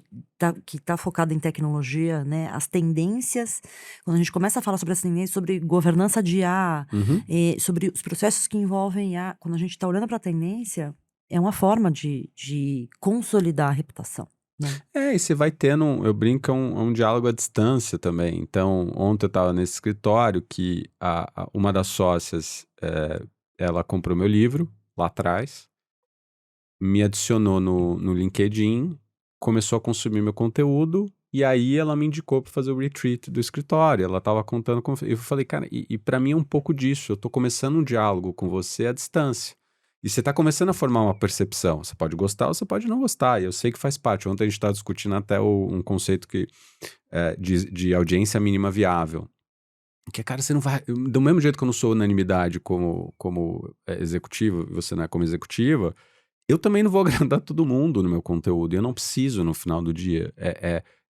tá focado em tecnologia, né, as tendências, quando a gente começa a falar sobre as tendências, sobre governança de IA, Uhum. sobre os processos que envolvem IA, quando a gente tá olhando pra tendência, é uma forma de consolidar a reputação, né. E você vai tendo, eu brinco, um diálogo à distância também. Então, ontem eu estava nesse escritório que uma das sócias, ela comprou meu livro lá atrás, me adicionou no LinkedIn, começou a consumir meu conteúdo, e aí ela me indicou para fazer o retreat do escritório. Ela estava contando como. Eu falei, cara, e para mim é um pouco disso. Eu estou começando um diálogo com você à distância. E você está começando a formar uma percepção. Você pode gostar ou você pode não gostar. E eu sei que faz parte. Ontem a gente estava discutindo até um conceito de audiência mínima viável. Que, cara, você não vai. Do mesmo jeito que eu não sou unanimidade como executivo, você não é como executiva, eu também não vou agradar todo mundo no meu conteúdo. E eu não preciso no final do dia.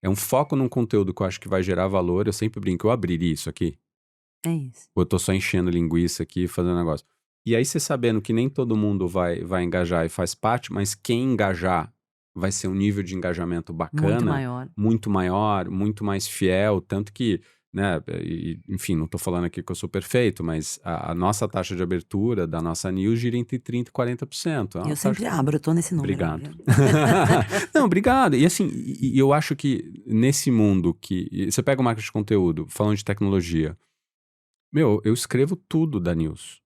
É um foco num conteúdo que eu acho que vai gerar valor. Eu sempre brinco, eu abriria isso aqui. É isso. Ou eu tô só enchendo linguiça aqui, fazendo negócio. E aí você sabendo que nem todo mundo vai engajar e faz parte, mas quem engajar vai ser um nível de engajamento bacana. Muito maior. Muito maior, muito mais fiel, tanto que, né, enfim, não tô falando aqui que eu sou perfeito, mas a nossa taxa de abertura da nossa news gira entre 30% e 40%. Eu sempre abro, eu tô nesse número. Obrigado. Não, obrigado. E assim, eu acho que nesse mundo que... Você pega o marketing de conteúdo, falando de tecnologia, eu escrevo tudo da news.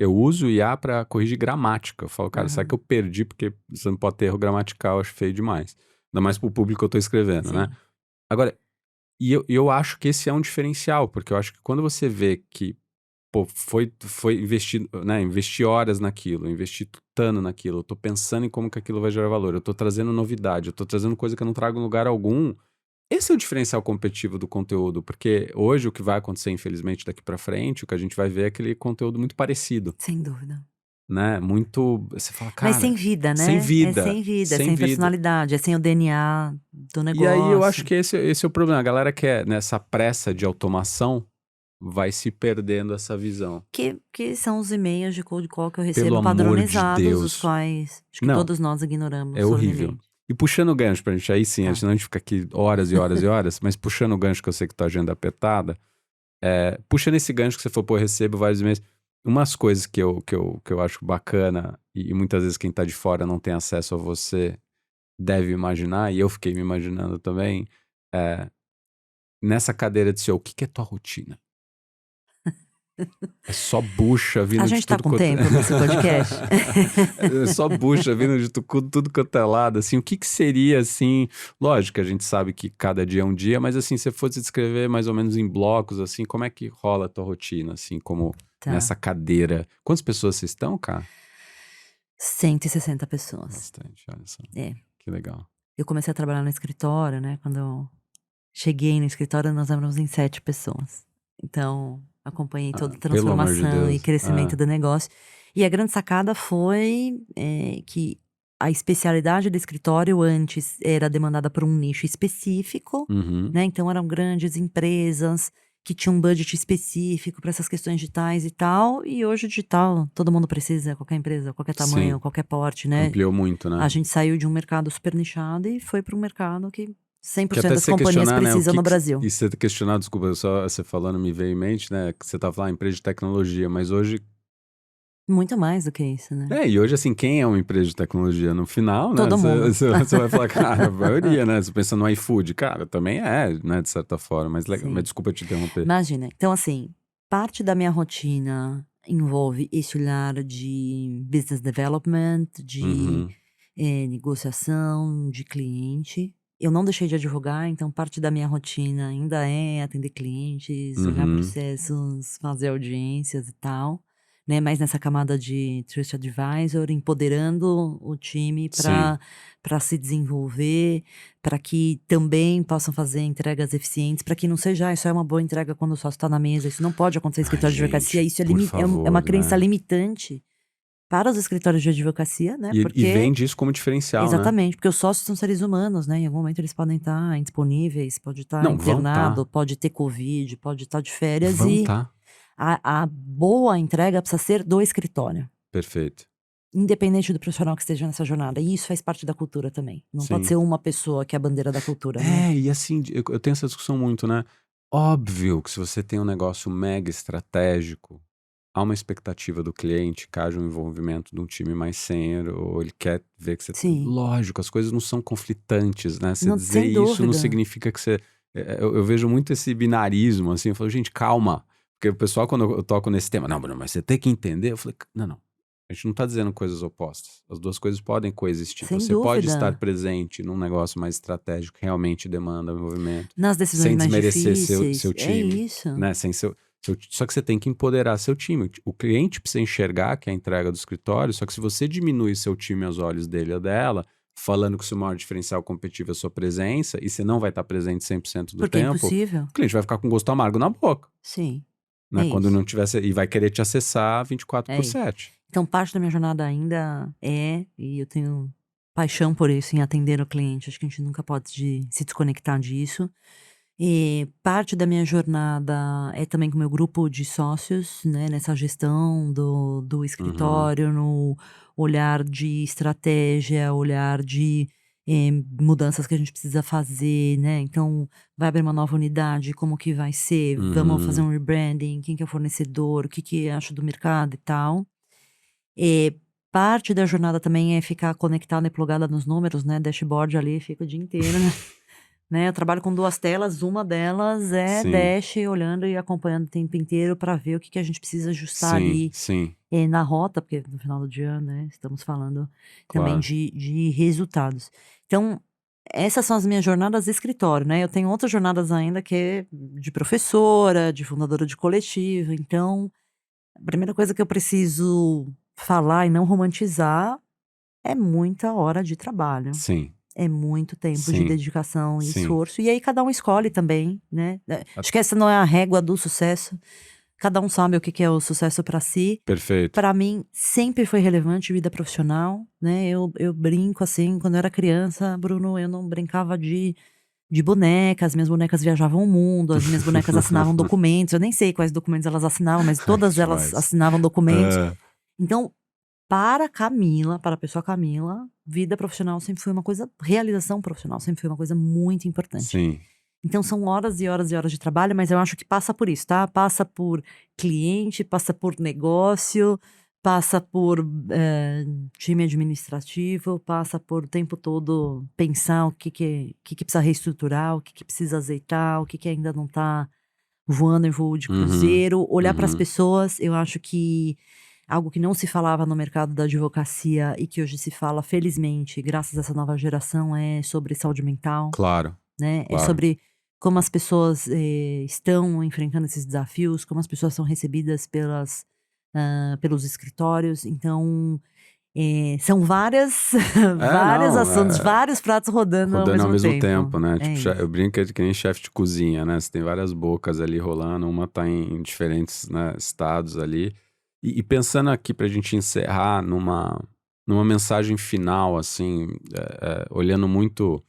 Eu uso o IA para corrigir gramática. Eu falo, cara, será que eu perdi porque você não pode ter erro gramatical? Eu acho feio demais. Ainda mais pro público que eu tô escrevendo, Sim. né? Agora, eu acho que esse é um diferencial, porque eu acho que quando você vê que, pô, foi investido, né? Investi horas naquilo, investi tutano naquilo, eu tô pensando em como que aquilo vai gerar valor, eu tô trazendo novidade, eu tô trazendo coisa que eu não trago em lugar algum. Esse é o diferencial competitivo do conteúdo, porque hoje o que vai acontecer, infelizmente, daqui pra frente, o que a gente vai ver é aquele conteúdo muito parecido, Sem dúvida. né? Muito, você fala, cara... Mas sem vida, né? Sem vida. É sem vida, é sem sem vida. personalidade, é sem o DNA do negócio. E aí eu acho que esse é o problema. A galera quer, nessa pressa de automação, vai se perdendo essa visão. Que são os e-mails de cold call que eu recebo Pelo amor de padronizados, Deus. os quais acho que Não, todos nós ignoramos. É horrível. solenemente. E puxando o gancho pra gente, aí sim, Tá. senão a gente fica aqui horas e horas e horas, mas puxando o gancho que eu sei que tua agenda é apertada, puxando esse gancho que você falou, pô, eu recebo vários e-mails. Umas coisas que eu acho bacana, e muitas vezes quem tá de fora não tem acesso a você, deve imaginar, e eu fiquei me imaginando também, nessa cadeira de CEO, o que é tua rotina? É só bucha vindo A de gente tá tudo com tempo nesse podcast? É só bucha vindo de tudo quanto é lado, assim, o que seria, assim, lógico que a gente sabe que cada dia é um dia, mas assim, se você fosse descrever mais ou menos em blocos, assim, como é que rola a tua rotina, assim, como Tá. nessa cadeira? Quantas pessoas vocês estão, cara? 160 pessoas. Bastante, olha só. É. Que legal. Eu comecei a trabalhar no escritório, né? Quando eu cheguei no escritório, nós éramos em 7 pessoas. Então, acompanhei toda a pelo amor de transformação e Deus. crescimento do negócio. E a grande sacada foi que a especialidade do escritório antes era demandada por um nicho específico, Uhum. né? Então, eram grandes empresas que tinham um budget específico para essas questões digitais e tal. E hoje, digital, todo mundo precisa, qualquer empresa, qualquer tamanho, Sim. qualquer porte, né? Ampliou muito, né? A gente saiu de um mercado super nichado e foi para um mercado que 100% Que até das você companhias questionar, né, precisam o no Brasil. E você questionar, desculpa, só você falando me veio em mente, né, que você tava falando, empresa de tecnologia, mas hoje... Muito mais do que isso, né? E hoje, assim, quem é uma empresa de tecnologia? No final, né, Todo mundo. você vai falar, cara, a maioria, né, você pensa no iFood, cara, também né, de certa forma, mas legal, Sim. mas desculpa te interromper. Imagina. Então, assim, parte da minha rotina envolve esse olhar de business development, de Uhum. negociação, de cliente. eu não deixei de advogar, então parte da minha rotina ainda é atender clientes, olhar processos, fazer audiências e tal, né? Mais nessa camada de Trust Advisor, empoderando o time Sim. para se desenvolver, para que também possam fazer entregas eficientes, para que não seja, isso é uma boa entrega quando o sócio está na mesa, isso não pode acontecer em escritório de advocacia, Gente, isso por é uma favor, crença né? limitante para os escritórios de advocacia, né? E Porque vende isso como diferencial, né? exatamente, porque os sócios são seres humanos, né? Em algum momento eles podem estar indisponíveis, pode estar Não, vão internado, tá. pode ter Covid, pode estar de férias Vão e tá. a boa entrega precisa ser do escritório, Perfeito. independente do profissional que esteja nessa jornada. E isso faz parte da cultura também. Não pode Sim. ser uma pessoa que é a bandeira da cultura, né? É, e assim, eu tenho essa discussão muito, né? Óbvio que se você tem um negócio mega estratégico, há uma expectativa do cliente que haja um envolvimento de um time mais sênior, ou ele quer ver que você. Sim, Lógico, as coisas não são conflitantes, né? Você não, dizer sem isso não dúvida. significa que você. Eu vejo muito esse binarismo, assim, eu falo, gente, calma. Porque o pessoal, quando eu toco nesse tema, não, Bruno, mas você tem que entender. Eu falei, não, não. A gente não tá dizendo coisas opostas. As duas coisas podem coexistir. Sem Você pode estar dúvida. presente num negócio mais estratégico que realmente demanda envolvimento, Nas decisões sem mais desmerecer difíceis, seu é time, isso. né? Só que você tem que empoderar seu time. O cliente precisa enxergar que é a entrega do escritório, só que se você diminui seu time aos olhos dele ou dela, falando que o seu maior diferencial competitivo é a sua presença, e você não vai estar presente 100% do Porque é tempo, impossível. o cliente vai ficar com gosto amargo na boca, Sim, né? é Quando isso. não tivesse, e vai querer te acessar 24 É por isso. 7. Então, parte da minha jornada ainda e eu tenho paixão por isso, em atender o cliente. Acho que a gente nunca pode se desconectar disso. E parte da minha jornada é também com o meu grupo de sócios, né, nessa gestão do Uhum. escritório, no olhar de estratégia, olhar de mudanças que a gente precisa fazer, né? Então, vai abrir uma nova unidade, como que vai ser? Vamos fazer Uhum. um rebranding, quem que é o fornecedor, o que que acho do mercado e tal. Eh, parte da jornada também é ficar conectada e plugada nos números, né, dashboard ali, fica o dia inteiro, né, eu trabalho com 2 telas, uma delas é Sim, dash, olhando e acompanhando o tempo inteiro para ver o que que a gente precisa ajustar sim, ali, sim, na rota, porque no final do dia, né, estamos falando também claro. de resultados. Então, essas são as minhas jornadas de escritório, né, eu tenho outras jornadas ainda que é de professora, de fundadora de coletivo, então a primeira coisa que eu preciso falar e não romantizar é muita hora de trabalho. Sim, É muito tempo de sim, dedicação e sim. esforço. E aí cada um escolhe também, né. Acho que essa não é a régua do sucesso. Cada um sabe o que que é o sucesso para si. Perfeito. Para mim, sempre foi relevante vida profissional, né. Eu brinco, assim, quando eu era criança, Bruno, eu não brincava de boneca, as minhas bonecas viajavam o mundo, as minhas bonecas assinavam documentos, eu nem sei quais documentos elas assinavam, mas Ai, todas elas demais. assinavam documentos. Hã, Então, para a Camila, para a pessoa Camila, vida profissional sempre foi uma coisa realização profissional sempre foi uma coisa muito importante. sim. Então são horas e horas e horas de trabalho, mas eu acho que passa por isso, tá? Passa por cliente, passa por negócio, passa por, time administrativo, passa por o tempo todo pensar o que que precisa reestruturar, o que que precisa azeitar, o que que ainda não tá voando em voo de Uhum, cruzeiro, olhar para as uhum. pessoas, eu acho que algo que não se falava no mercado da advocacia e que hoje se fala, felizmente, graças a essa nova geração, é sobre saúde mental, Claro, né, é claro. sobre como as pessoas, estão enfrentando esses desafios, como as pessoas são recebidas pelos escritórios, então, são várias É, várias não, assuntos, vários pratos rodando ao rodando ao mesmo mesmo tempo. tempo, né, É tipo, eu isso. brinco que nem chefe de cozinha, né, você tem várias bocas ali rolando, uma tá em diferentes, né, estados ali. E pensando aqui pra gente encerrar numa mensagem final, assim, olhando muito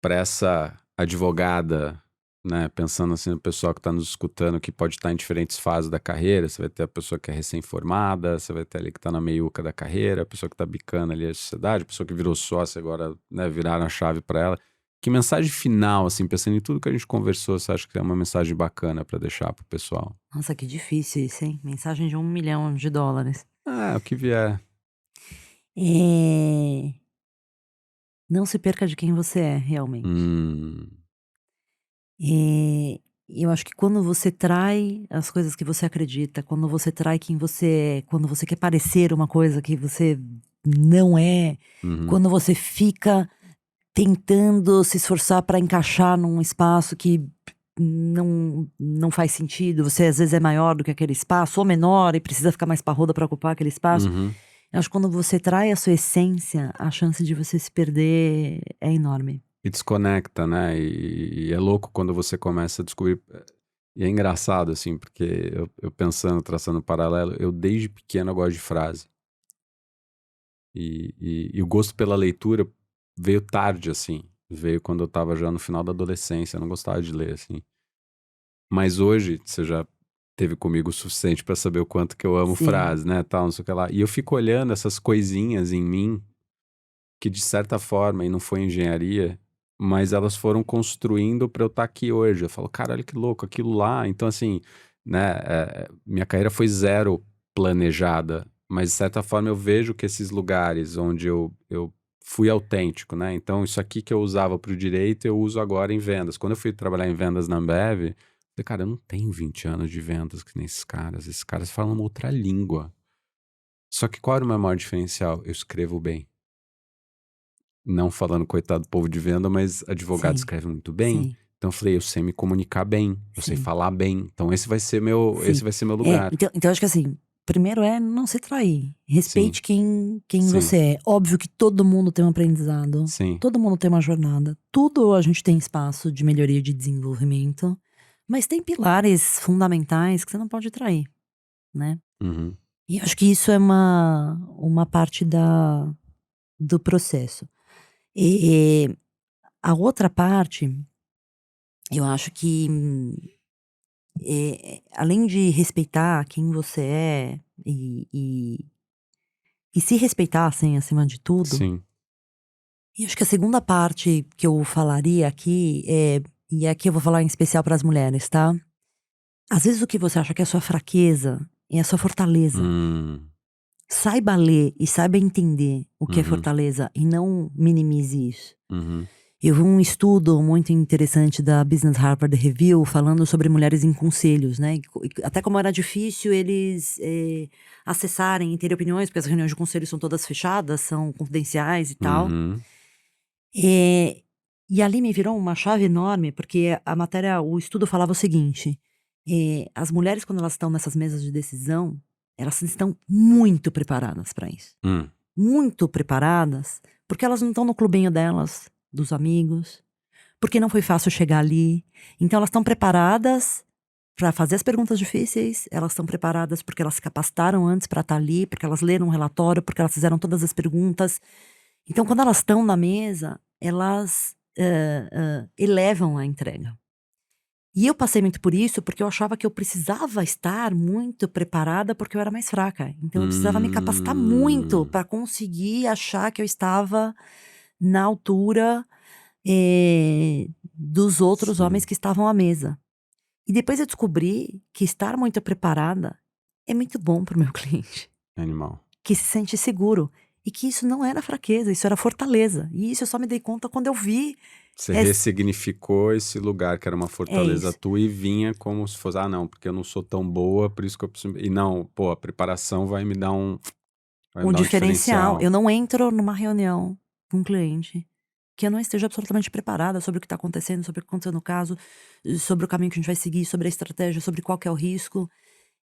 para essa advogada, né, pensando assim no pessoal que está nos escutando, que pode estar em diferentes fases da carreira, você vai ter a pessoa que é recém-formada, você vai ter ali que está na meiuca da carreira, a pessoa que está bicando ali a sociedade, a pessoa que virou sócia agora, né, viraram a chave para ela. Que mensagem final, assim, pensando em tudo que a gente conversou, você acha que é uma mensagem bacana para deixar pro pessoal? Nossa, que difícil isso, hein? Mensagem de US$ 1 milhão. Ah, o que vier. Eh, não se perca de quem você é realmente. Hum, Eu acho que quando você trai as coisas que você acredita, quando você trai quem você é, quando você quer parecer uma coisa que você não é, uhum, quando você fica tentando se esforçar para encaixar num espaço que não faz sentido. Você às vezes é maior do que aquele espaço, ou menor, e precisa ficar mais parruda para ocupar aquele espaço. Eu acho que quando você trai a sua essência, a chance de você se perder é enorme. E desconecta, né? E é louco quando você começa a descobrir. E é engraçado, assim, porque eu pensando, traçando um paralelo, eu desde pequeno eu gosto de frase. E o gosto pela leitura veio tarde, assim. Veio quando eu tava já no final da adolescência, eu não gostava de ler, assim. Mas hoje, você já teve comigo o suficiente pra saber o quanto que eu amo frase, né, tal, não sei o que lá. E eu fico olhando essas coisinhas em mim, que de certa forma, e não foi engenharia, mas elas foram construindo pra eu estar aqui hoje. Eu falo, cara, olha que louco, aquilo lá. Então, assim, né, minha carreira foi zero planejada, mas de certa forma eu vejo que esses lugares onde eu fui autêntico, né? Então, isso aqui que eu usava pro direito, eu uso agora em vendas. Quando eu fui trabalhar em vendas na Ambev, eu falei, cara, eu não tenho 20 anos de vendas que nem esses caras. Esses caras falam uma outra língua. Só que qual era o meu maior diferencial? Eu escrevo bem. Não falando coitado do povo de venda, mas advogado escreve muito bem. Então eu falei, eu sei me comunicar bem, eu sei falar bem. Então esse vai ser meu lugar. Então acho que assim, primeiro é não se trair. Respeite quem você é. Óbvio que todo mundo tem um aprendizado. Todo mundo tem uma jornada. Tudo a gente tem espaço de melhoria, de desenvolvimento. Mas tem pilares fundamentais que você não pode trair, né? E acho que isso é uma parte do processo. E a outra parte, eu acho que além de respeitar quem você é e se respeitar, assim, acima de tudo. E acho que a segunda parte que eu falaria aqui e aqui eu vou falar em especial para as mulheres, tá? Às vezes o que você acha que é a sua fraqueza é a sua fortaleza. Saiba ler e saiba entender o que é fortaleza e não minimize isso. Eu vi um estudo muito interessante da Business Harvard Review falando sobre mulheres em conselhos, né? Até como era difícil eles acessarem e terem opiniões, porque as reuniões de conselho são todas fechadas, são confidenciais e tal. E ali me virou uma chave enorme, porque o estudo falava o seguinte: as mulheres, quando elas estão nessas mesas de decisão, elas estão muito preparadas para isso. Muito preparadas, porque elas não estão no clubinho delas, dos amigos, porque não foi fácil chegar ali. Então elas estão preparadas para fazer as perguntas difíceis, elas estão preparadas porque elas se capacitaram antes para estar ali, porque elas leram um relatório, porque elas fizeram todas as perguntas. Então quando elas estão na mesa, elas elevam a entrega. E eu passei muito por isso porque eu achava que eu precisava estar muito preparada porque eu era mais fraca. Então eu precisava me capacitar muito para conseguir achar que eu estava na altura dos outros homens que estavam à mesa. E depois eu descobri que estar muito preparada é muito bom para o meu cliente. Animal. Que se sente seguro. E que isso não era fraqueza, isso era fortaleza. E isso eu só me dei conta quando eu vi. Você ressignificou esse lugar que era uma fortaleza tua e vinha como se fosse, não, porque eu não sou tão boa, por isso que eu preciso. E não, pô, a preparação vai me dar um diferencial. Eu não entro numa reunião com um cliente que eu não esteja absolutamente preparada sobre o que está acontecendo, sobre o que aconteceu no caso, sobre o caminho que a gente vai seguir, sobre a estratégia, sobre qual que é o risco.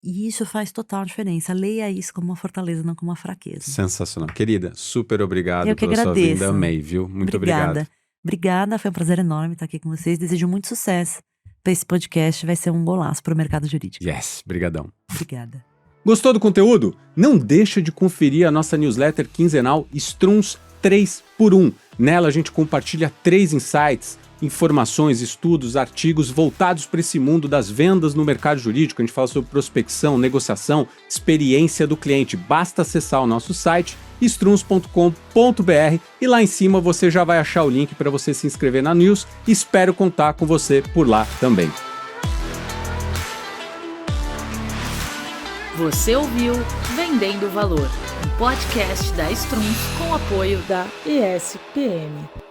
E isso faz total diferença. Leia isso como uma fortaleza, não como uma fraqueza. Sensacional. Querida, super obrigado pela sua vinda. Amei, viu? Muito obrigado. Obrigada, foi um prazer enorme estar aqui com vocês. Desejo muito sucesso para esse podcast. Vai ser um golaço para o mercado jurídico. Yes, brigadão. Obrigada. Gostou do conteúdo? Não deixa de conferir a nossa newsletter quinzenal Strums 3x1. Nela a gente compartilha 3 insights, informações, estudos, artigos voltados para esse mundo das vendas no mercado jurídico. A gente fala sobre prospecção, negociação, experiência do cliente. Basta acessar o nosso site struns.com.br e lá em cima você já vai achar o link para você se inscrever na news. Espero contar com você por lá também. Você ouviu Vendendo Valor, um podcast da Struns com apoio da ESPM.